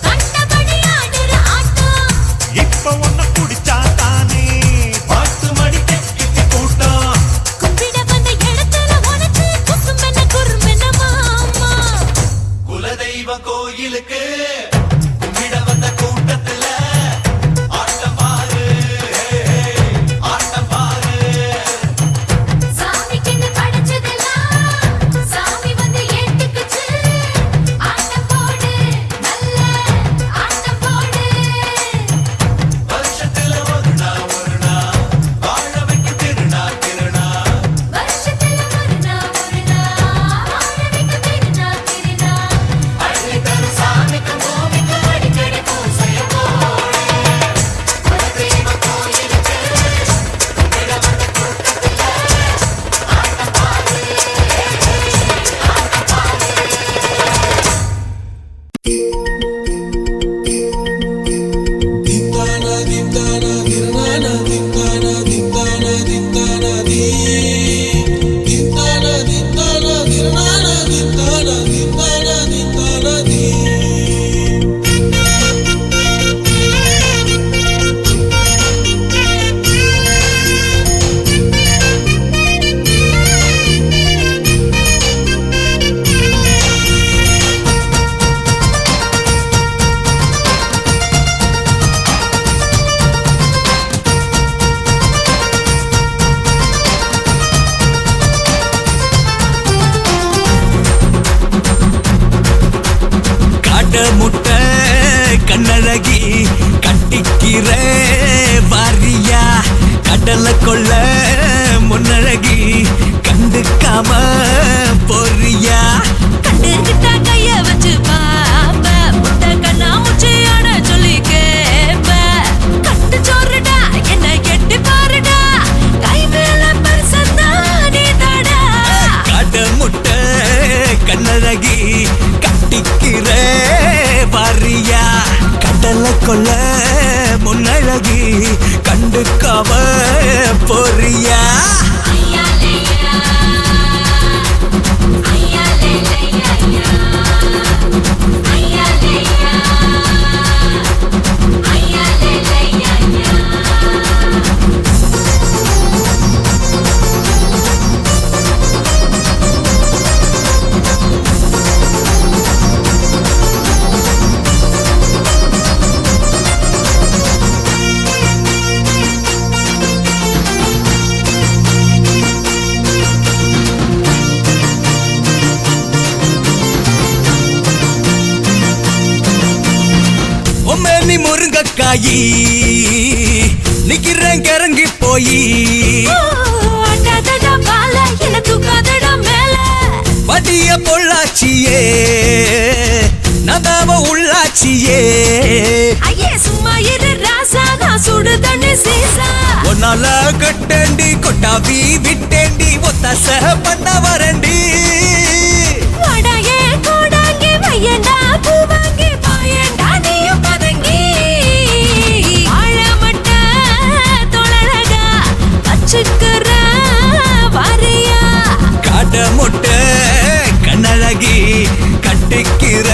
கண்டபடி ஆடுற ஆட்டம்
இப்ப உன்னை குடிச்சா தானே 10 மணிக்கு கிட்டி கூட்டம்
கும்பிட வந்த இடத்துல உனக்கு குசும்பென்ன குறும்பென்ன மாமா
குலதெய்வ கோயிலுக்கு கும்பிட வந்த கூட்டத்துல ஆட்டம் பாரு ஆட்டம் பாரு
சாமிக்கு படைச்சதெல்லாம் சாமி வந்து ஏத்துக்குச்சு ஆட்டம் போடு நல்ல ஆட்டம் போடு
வருஷத்துல ஒரு நாள் வாழ வைக்க திருநாள்
வருஷத்துல ஒரு நாள் வாழவிக்க திருநாள்
அள்ளி தரும் சாமிக்கு பூமிக்கு அடிக்கடி பூசைய போடு குலதெய்வ கோயிலுக்கு கும்பிட வந்த கூட்டத்துல ஆட்டம் பாரு ஆட்டம் பாரு
காட்ட முட்டை கண்ணழகி கட்டிக்கிற வாரியா கடலை கொள்ள முன்னழகி கண்டுக்காம போறியா
கண்டுகிட்டா கைய வச்சு பாப்ப முட்டை கண்ணா முச்சியோட சொல்லி கேப்ப கட்டு சோறுடா என்ன எட்டி பாருடா கை மேல பரிசந்தா நீ தடா
காட்ட முட்டை கண்ணழகி கட்டிக்கிற வாரியா கடலை கொள்ள முன்னழகி கண்டுக்காம போறியா
ஐயா லேயா ஐயா லேயா ஐயா லேயா ஐயா லேயா
உம்மேனி முருங்கக்காயி நிக்கிறேன் கிறங்கி போயி
அடடடா பால என்ன தூக்காதடா மேல
வடிய பொள்ளாச்சியே நதாவ உள்ளாச்சியே
ஐயே சும்மா இரு ராசா தான் சுடு தண்ணி சீசா
ஒன்னால கட்டண்டி கொட்டாவி விட்டேண்டி ஒத்தாச பண்ண வரண்டி
வாடாயே கோடாங்கி வையண்டா பூவாங்கி பாயண்டா நீயும் பதங்கி ஆழமட்ட தொழலகா அச்சுக்குற வாரியா
காட முட்டை கண்ணழகி கட்டிக்கிற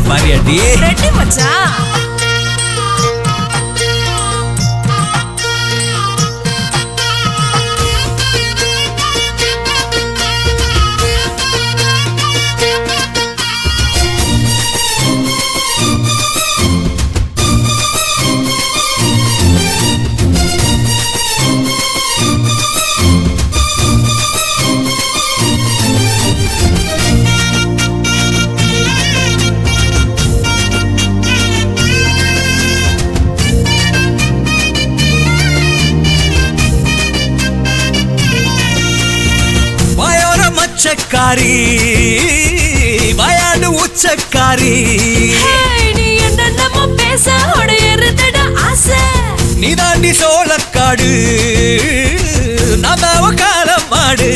மரியாடி
ரெட்டி மச்சான்
உச்சக்காரி வயாடு உச்சக்காரி
நீ என்னென்னமோ பேச உடையறதடா ஆசை
நீ தாண்டி சோளக்காடு நம்ம காலம் மாடு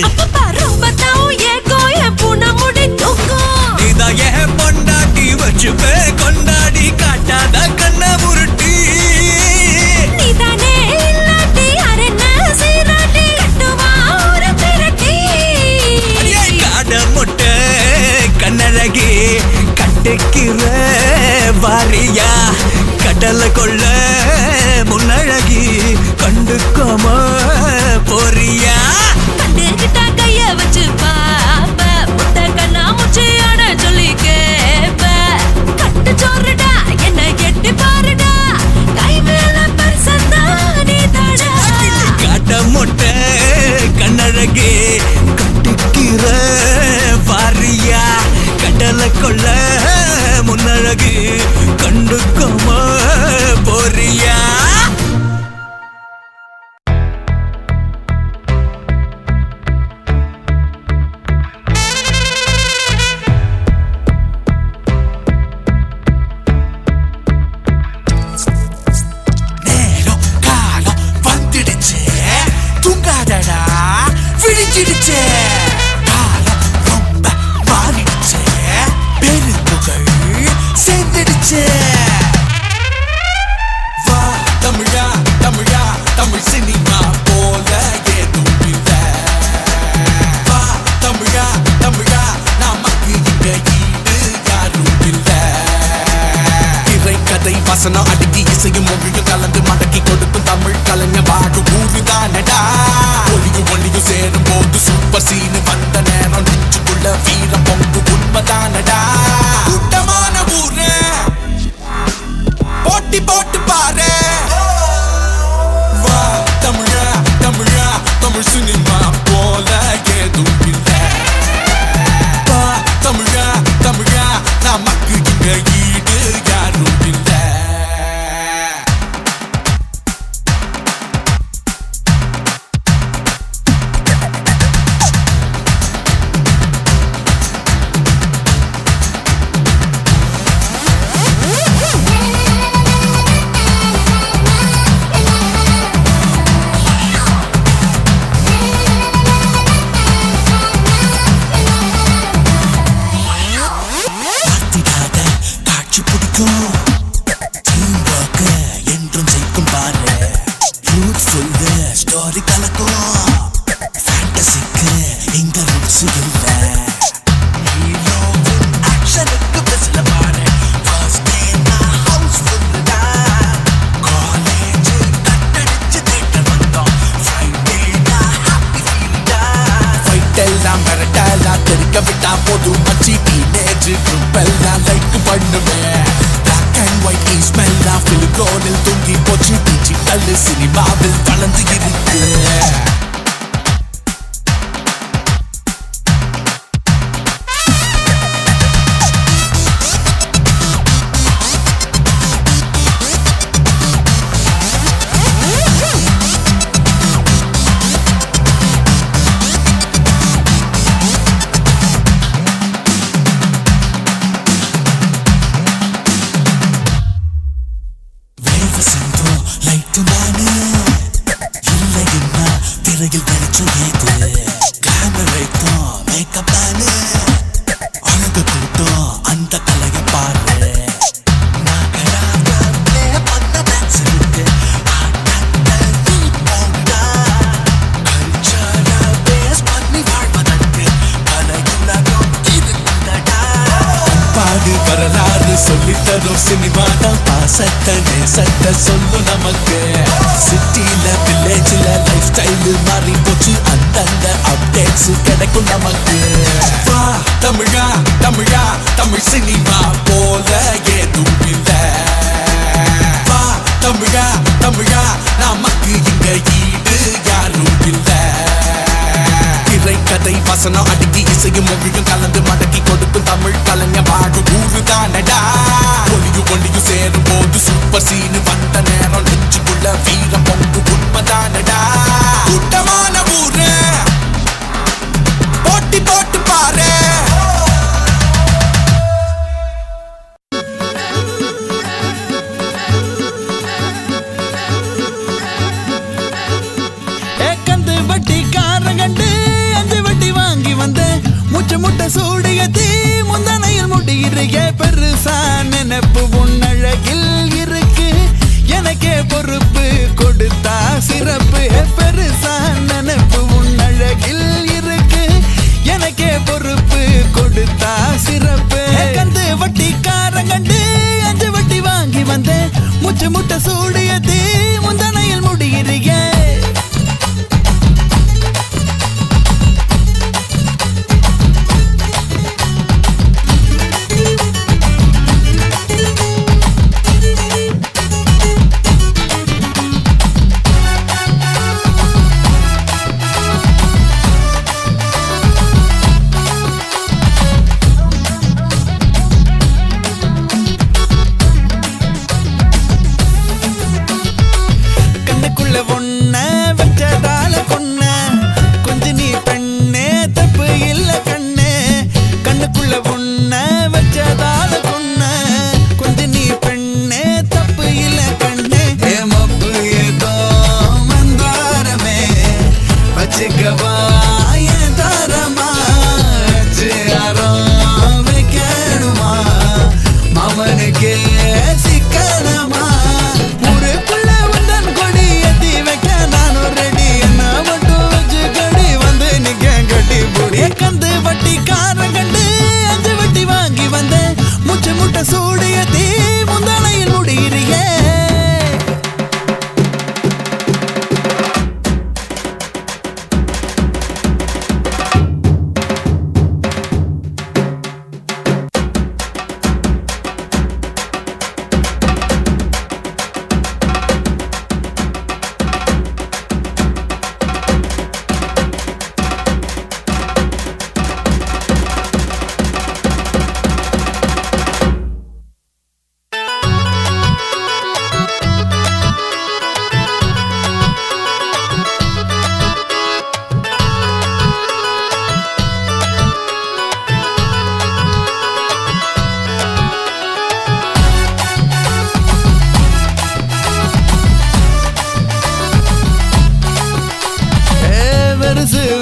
அப்பப்பா ரொம்ப தாவும் ஏகோ என் பூனை முடி தூக்கும்
நீதான் ஏன் பொண்டாட்டி வச்சுப்பே கொண்டாடி காட்டாத கண்ண முருட்டி
நீதானே இல்லாட்டி அரஎன்ன சீராட்டி கட்டுவா ஒரு பிரட்டி
காட முட்டை கண்ணழகி கட்டிக்கிற வாரியா கடலை கொள்ள முன்னழகி கண்டுக்காம போறியா
கண்டுகிட்டா கைய வச்சு பாப்ப முட்டை கண்ணா முச்சு ஆட சொல்லி கேப்ப கட்டு சோறுடா என்ன எட்டி பாருடா கை மேல பரிசந்தா நீ தாடா
காட்ட முட்டை கண்ணழகி கட்டிக்கிற வாரியா கடலை கொள்ள முன்னழகு கண்டுக்காம போறியா
நேரம் காலம் வந்துடுச்சு தூங்காதடா விழிஞ்சிடுச்சு காலம் ரொம்ப மாறிடுச்சு பெருந்துகள் சேர்ந்துடுச்சு வா தமிழா தமிழா தமிழ் சினிமா போல ஏதும் இல்ல வா தமிழா தமிழா நமக்கு இங்க ஈடு யாரும் இல்ல திரை கதை வசனம் அடுக்கி இசையும் மொழியும் கலந்து மடக்கி கொடுக்கும் தமிழ் கலைஞர் பாடு ஊருதானடா ஒளியும் ஒளியும் சேரும் போது சூப்பர் சீனு வந்த நேரம் நெஞ்சுக்குள்ள வீரம் பொங்கு உண்மைதானடா கூட்டமான ஊரு போட்டி போட்டு பாரு வா தமிழா தமிழா தமிழ் சினிமா போல ஏதும் இல்ல வா தமிழா தமிழா நமக்கு இங்க ஈடு யாரும் இல்ல பார்த்திடாத காட்சி பிடிக்கும் டீம் ஒர்க் என்றும் ஜெயிக்கும் பாரு யூத்ஃபுல் ஸ்டோரி கலக்கும் ஃபேண்டசிக்கு இங்க ரூல்ஸ் இல்ல ஹீரோவின் ஆக்ஷனுக்கு பெஸ்ட்ல பாரு ஃபர்ஸ்ட் டே நான் ஹவுஸ்ஃபுல்டா காலேஜ் கட்டடிச்சு தேட்டர் வந்தோம் ஃப்ரைடே நான் ஹாப்பி ஃபீல்டா ஃபைட் எல்லாம் மிரட்டலாம் தெரிக்க விட்டா போதும் மச்சி டீனேஜ் குரூப் எல்லாம் லைக் பண்ணுவேன் பிளாக் அண்ட் ஒயிட் ஸ்மெல்லாம் பிலிகோனில் தூங்கி போச்சு டிஜிட்டல் சினிமாவில் வளர்ந்து இருக்கு வேர்வை சிந்தும் லைட்டு நானு உடனே சட்ட சொல்லு நமக்கு. சிட்டில வில்லேஜ்ல லைஃப் ஸ்டைல் மாறி போச்சு, அந்தந்த அப்டேட்ஸ் கிடைக்கும் நமக்கு. வா தமிழா தமிழா தமிழ் சினிமா போல ஏதும் இல்ல. வா தமிழா தமிழா நமக்கு இங்க ஈடு யாரும் இல்ல. திரைக்கதை வசனம் அடுக்கி இசையும் மொழியும் கலந்து மடக்கி கொடுக்கும் தமிழ் கலைஞர் வாழும் ஊரு தானடா. ஒளியும் ஒளியும் சேரும் போது சூப்பர் சீனு வந்த நேரம் நெஞ்சுக்குள்ள வீரம் பொங்கு உண்மைதானடா. கூட்டமான ஊரு போட்டி போட்டு பாரு.
கந்து வட்டி காரங்கண்டு 5 வட்டி வாங்கி வந்த முச்ச முட்டை சூடியத்தி முந்தனையில் முடியிறைய பெருசா நினைப்பு உன்னழகில் இருக்கு. எனக்கே பொறுப்பு கொடுத்தா சிறப்பு. பெருசா நினைப்பு உன்னழகில் இருக்கு. எனக்கே பொறுப்பு கொடுத்தா சிறப்பு. கந்து வட்டி காரங்கண்டு 5 வட்டி வாங்கி வந்த முச்ச முட்டை சூடியத்தி முந்தனையில் முடியிறைய ஒன்ன வச்சதால கொன்ன கொஞ்ச நீ பெண்ணே தப்பு இல்ல கண்ணே. கண்ணுக்குள்ள ஒன்ன வச்சதால கொன்ன கொஞ்ச நீ பெண்ணே தப்பு இல்ல கண்ணே. மப்பு ஏதோ மந்தாரமே வச்சுக்கவா என் தாரமா யாரும் வைக்கணுமா மாமனுக்கே சிக்கனமா. கந்து வட்டி காரங்கண்டு 5 வட்டி வாங்கி வந்த முச்ச முட்டை சூடியத்தி முந்தானையில் முடியிறியே.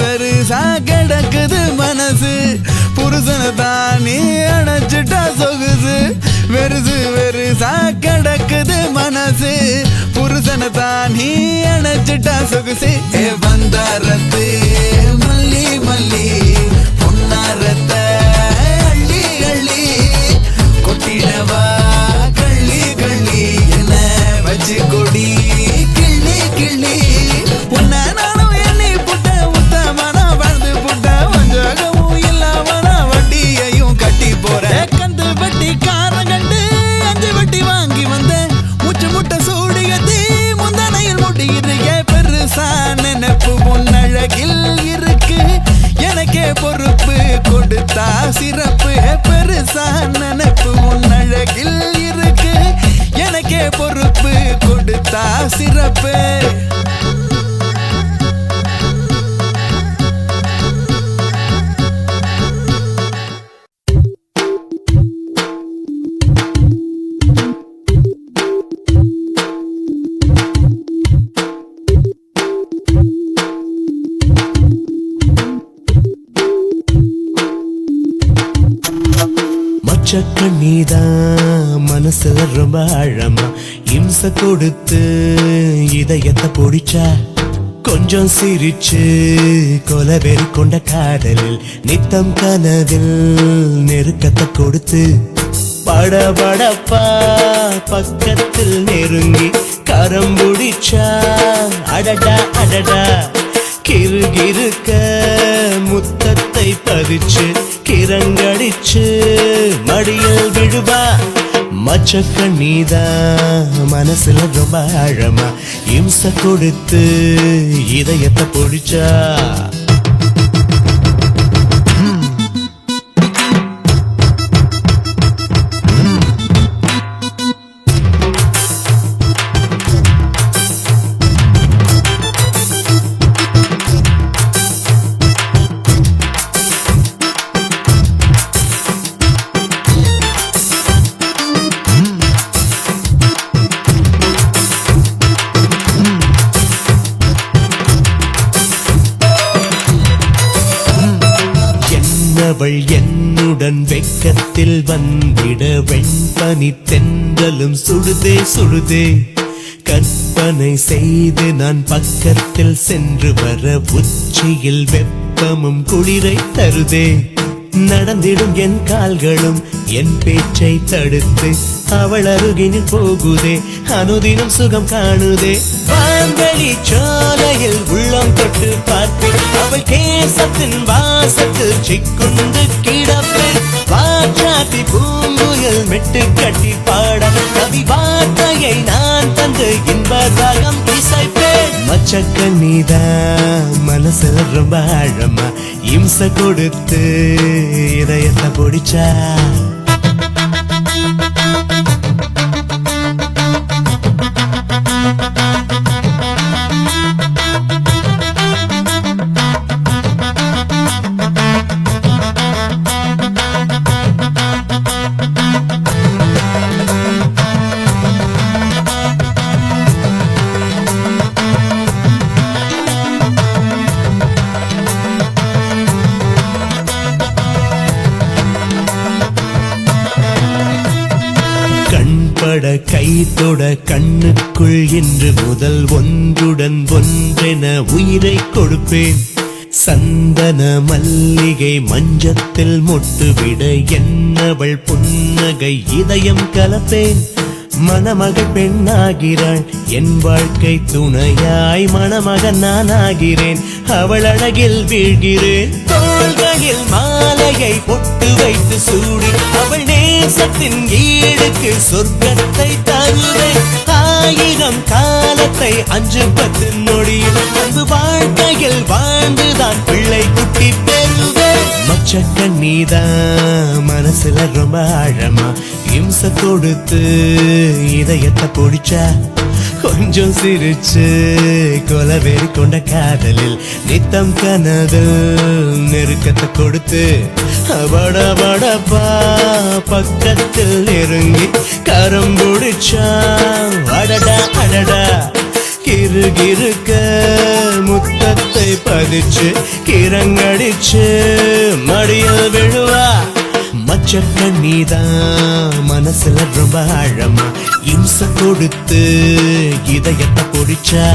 வெறுசா கிடக்குது மனசு புருஷனை தானே அணைச்சிட்டா சொகுசு. வெறுசா கிடக்குது மனசு புருஷனை தானே அணைச்சிட்டா சொகுசு. வந்தாரத்து மல்லி மல்லி பொன்னாரத்த அள்ளி அள்ளி கொட்டிடவா கள்ளி கள்ளி என்ன வச்சு கொடி கிள்ளி கிள்ளி. உன்ன நானும் எண்ணி புட்ட உத்தமனா வாழ்ந்து புட்ட வஞ்சகமும் இல்லாமனா வட்டியையும் கட்டி போற. கந்து வட்டி காரங்கண்டு 5 வட்டி வாங்கி வந்த முச்ச முட்டை சூடியத்தி முந்தனையில் முடியிறைய பெருசா நினைப்பு உன்னழகில் இருக்கு. எனக்கே பொறுப்பு கொடுத்தா சிறப்பு. பெருசா நினைப்பு உன்னழகில் இருக்கு. எனக்கே பொறுப்பு கொடுத்தா சிறப்பு.
கண்ணீதான் மனசுல ரொம்ப ஆழமா இம்சை கொடுத்து இதயத்தை பொடிச்சா கொஞ்சம் சிரிச்சு கொலவெறி கொண்ட காதலில் நித்தம் கனவில் நெருக்கத்தை கொடுத்து படபடப்பா பக்கத்தில் நெருங்கி கரம் பிடிச்சா அடடா அடடா கிறுகிறுக்க முத்தத்தை பதிச்சு கிறங்கடிச்சு மடியில் விழுவா மச்சக்க நீதா மனசுல ரொம்ப ஆழமா இம்ச கொடுத்து இதயத்தை பொடிச்சா அவள் என்னுடன் வெக்கத்தில் வந்திட வெண்பனி தென்றலும் சுடுதே சுடுதே கற்பனை செய்து நான் பக்கத்தில் சென்று வர உச்சியில் வெப்பமும் குளிரை தருதே நடந்திடும் என் கால்களும் என் பேச்சை தடுத்து அவள் அருகினில் போகுதே அனுதினம் சுகம் காணுதே வான்வெளி சோலையில் உள்ளம் தொட்டு பார்ப்பேன் அவள் கேசத்தின் வாசத்தில் சிக்குண்டு கிடப்பேன் வாச்சாத்தி பூங்குயில் மெட்டு கட்டி பாட கவி வார்த்தையை நான் தந்து இன்பராகம் இசைப்பேன் மச்சக்க நீதா மனசுல ரொம்ப ஆழமா இம்ச கொடுத்து இதயத்தை பொடிச்சா கை தொட கண்ணுக்குள் இன்று முதல் ஒன்றுடன் ஒன்றென உயிரை கொடுப்பேன் சந்தன மல்லிகை மஞ்சத்தில் மொட்டுவிட என்னவள் புன்னகை இதயம் கலப்பேன் மணமகள் பெண்ணாகிறாள் என் வாழ்க்கை துணையாய் மணமகன் நான் ஆகிறேன் அவள் அழகில் வீழ்கிறேன் தோள்களில் மாலையை பொட்டு வைத்து சூடி அவள் நேசத்தின் ஈடுக்கு சொர்க்கத்தை தருவேன் ஆயிரம் காலத்தை 5-10 நொடியில் அந்த வாழ்க்கையில் வாழ்ந்துதான் பிள்ளை குட்டி பெறுவேன் மச்சக்க நீதா மனசுல ரொம்ப ஆழமா இம்ச கொடுத்து இதயத்தை பொடிச்சா கொஞ்சம் சிரிச்சு கொலவெறி கொண்ட காதலில் நித்தம் கனவில் நெருக்கத்தை கொடுத்து படபடப்பா பக்கத்தில் நெருங்கி கரம் பிடிச்சா அடடா அடடா கிறுகிறுக்க முத்தத்தை பதிச்சு கிறங்கடிச்சு மடியில் விழுவா மச்சக்க நீதா மனசுல ரொம்ப ஆழமா இம்ச கொடுத்து இதயத்தை பொடிச்சா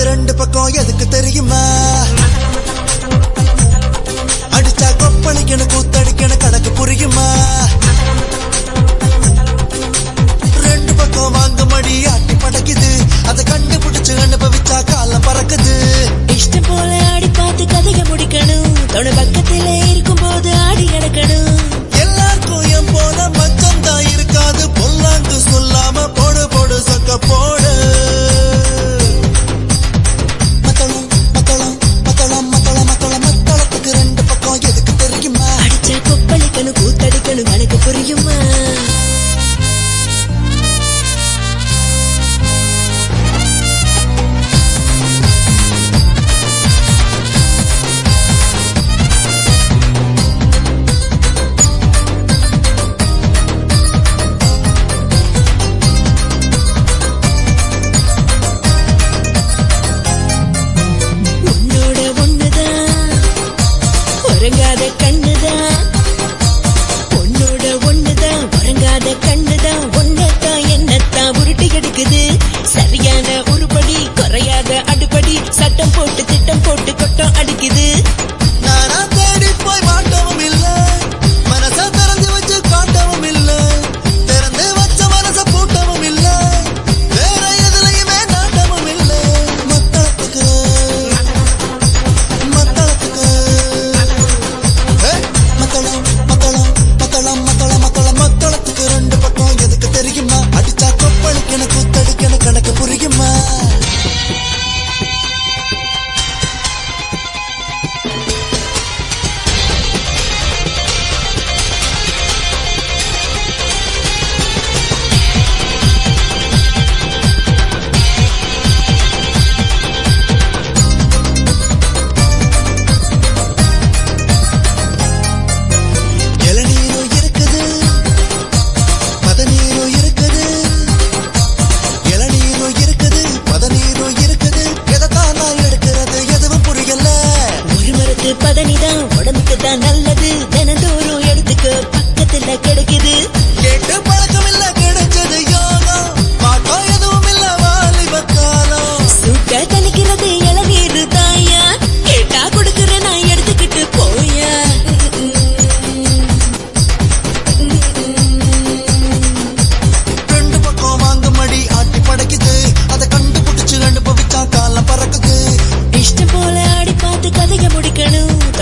ரெண்டு பக்கம் எதுக்கு தெரியுமா அடிச்சா கொப்பனி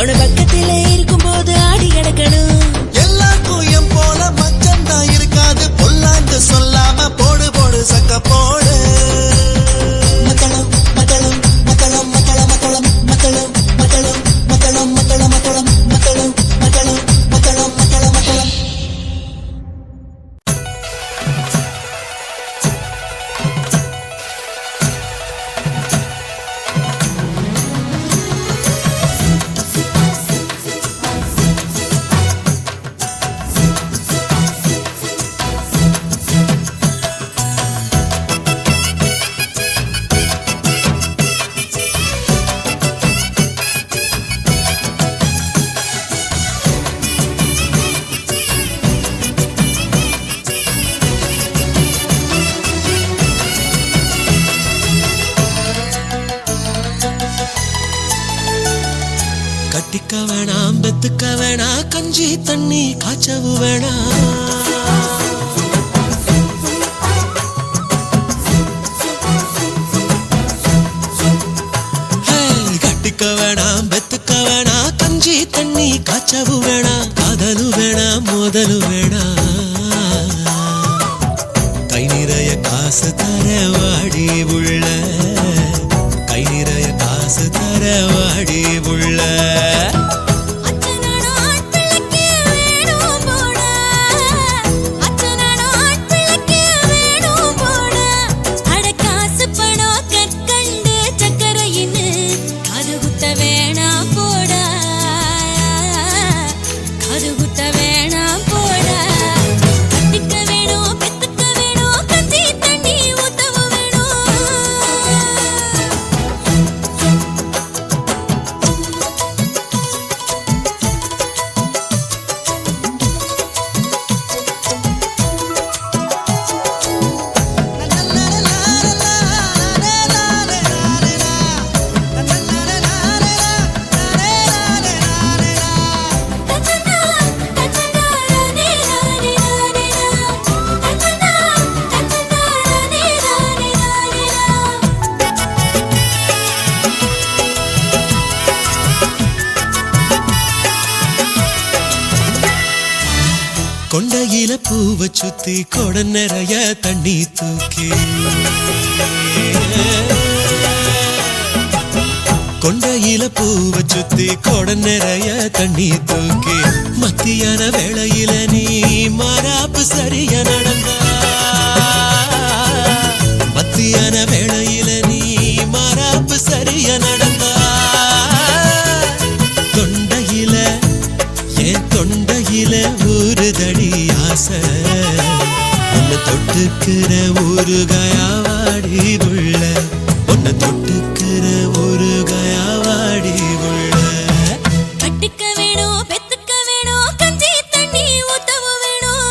தொட பக்கத்திலே இருக்கும் போது ஆடி கிடக்கணும். எல்லாருக்கும் என் போல மச்சம் தான் இருக்காது. பொல்லாந்து சொல்லாம போடு போடு சக்க போடு. மத்தளம் மத்தளம் மத்தளம் மத்தளம் மத்தளம் மத்தளம் மத்தளம் மத்தளம் மத்தளம் மத்தளம் மத்தளம் மத்தளம் மத்தளம் மத்தளம் மத்தளம். கட்டிக்க வேணாம் பெத்துக்க வேணா கஞ்சி தண்ணி காய்ச்சவு வேணா. கட்டிக்க வேணாம் பெத்துக்க வேணா கஞ்சி தண்ணி காய்ச்சவு வேணா. காதலு வேணா மோதலு வேணா. கை நிறைய காசு தர வாடி உள்ள. கை நிறைய காசு தர வாடி உள்ள. கொண்டையில பூவை சுத்தி கொட நிறைய தண்ணி தூக்கி. கொண்டையில பூவை சுத்தி கொட நிறைய தண்ணி தூக்கி. மத்தியான வேளையில நீ மாறாப்பு சரிய நடந்தா. மத்தியான வேளையில நீ மாறாப்பு சரிய நடந்தா. தொண்டையில என் தொண்டையில ஊறுதடி ஆசை. உன்னை தொட்டுக்கிற ஊறுகாயாவாடி உள்ள. உன்னை தொட்டுக்கிற ஊறுகாயாவாடி உள்ள.
கட்டிக்க வேணும் பெத்துக்க வேணும் கஞ்சி தண்ணி ஊத்தவும் வேணும்.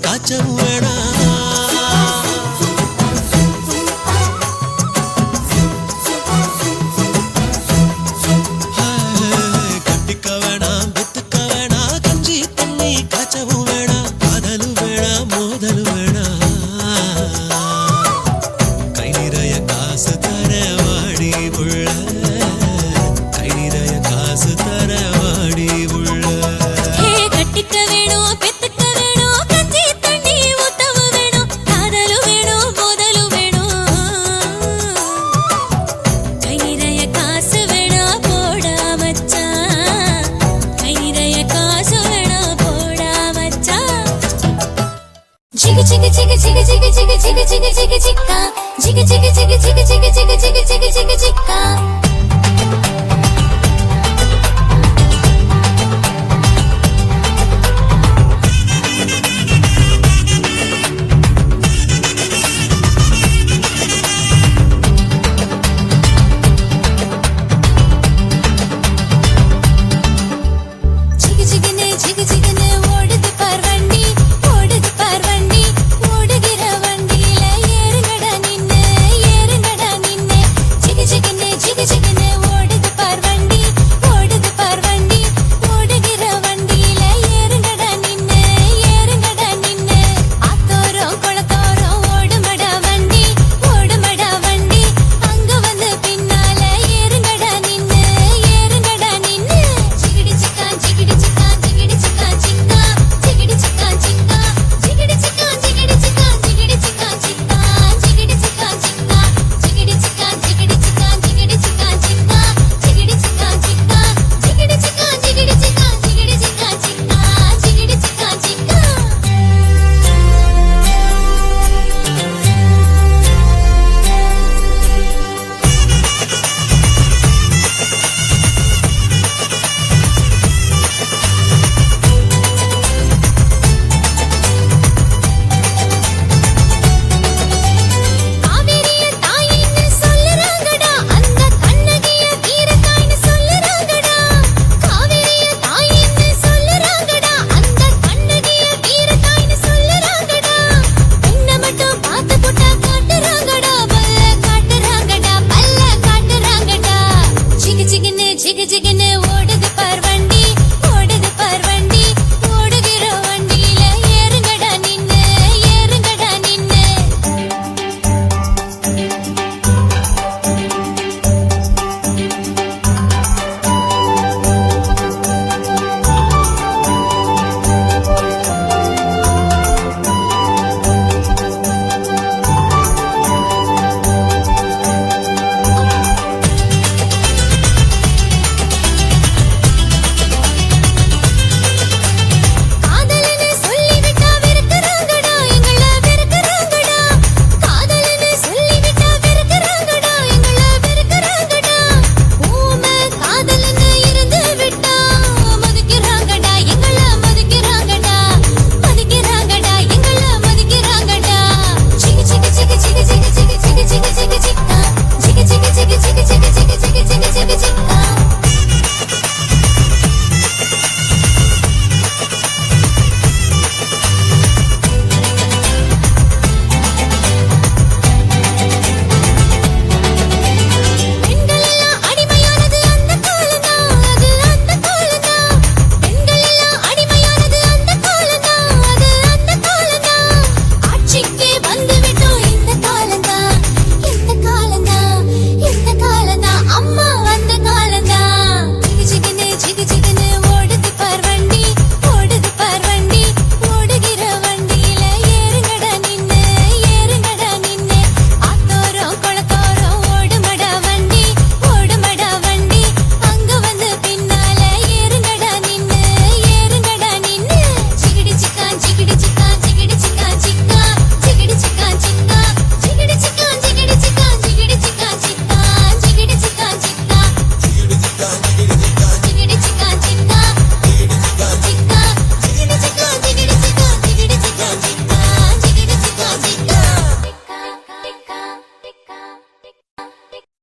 காய்ச்சவும் வேணா. கட்டிக்க வேணாம் பெத்துக்க வேணா கஞ்சி தண்ணி காய்ச்சவும் வேணா. காதலும் வேணா மோதலும் வேணா.
Chicka chicka chicka chicka chicka chicka chicka chicka chicka chicka chicka chicka chicka chicka chicka chicka chicka chicka chicka chicka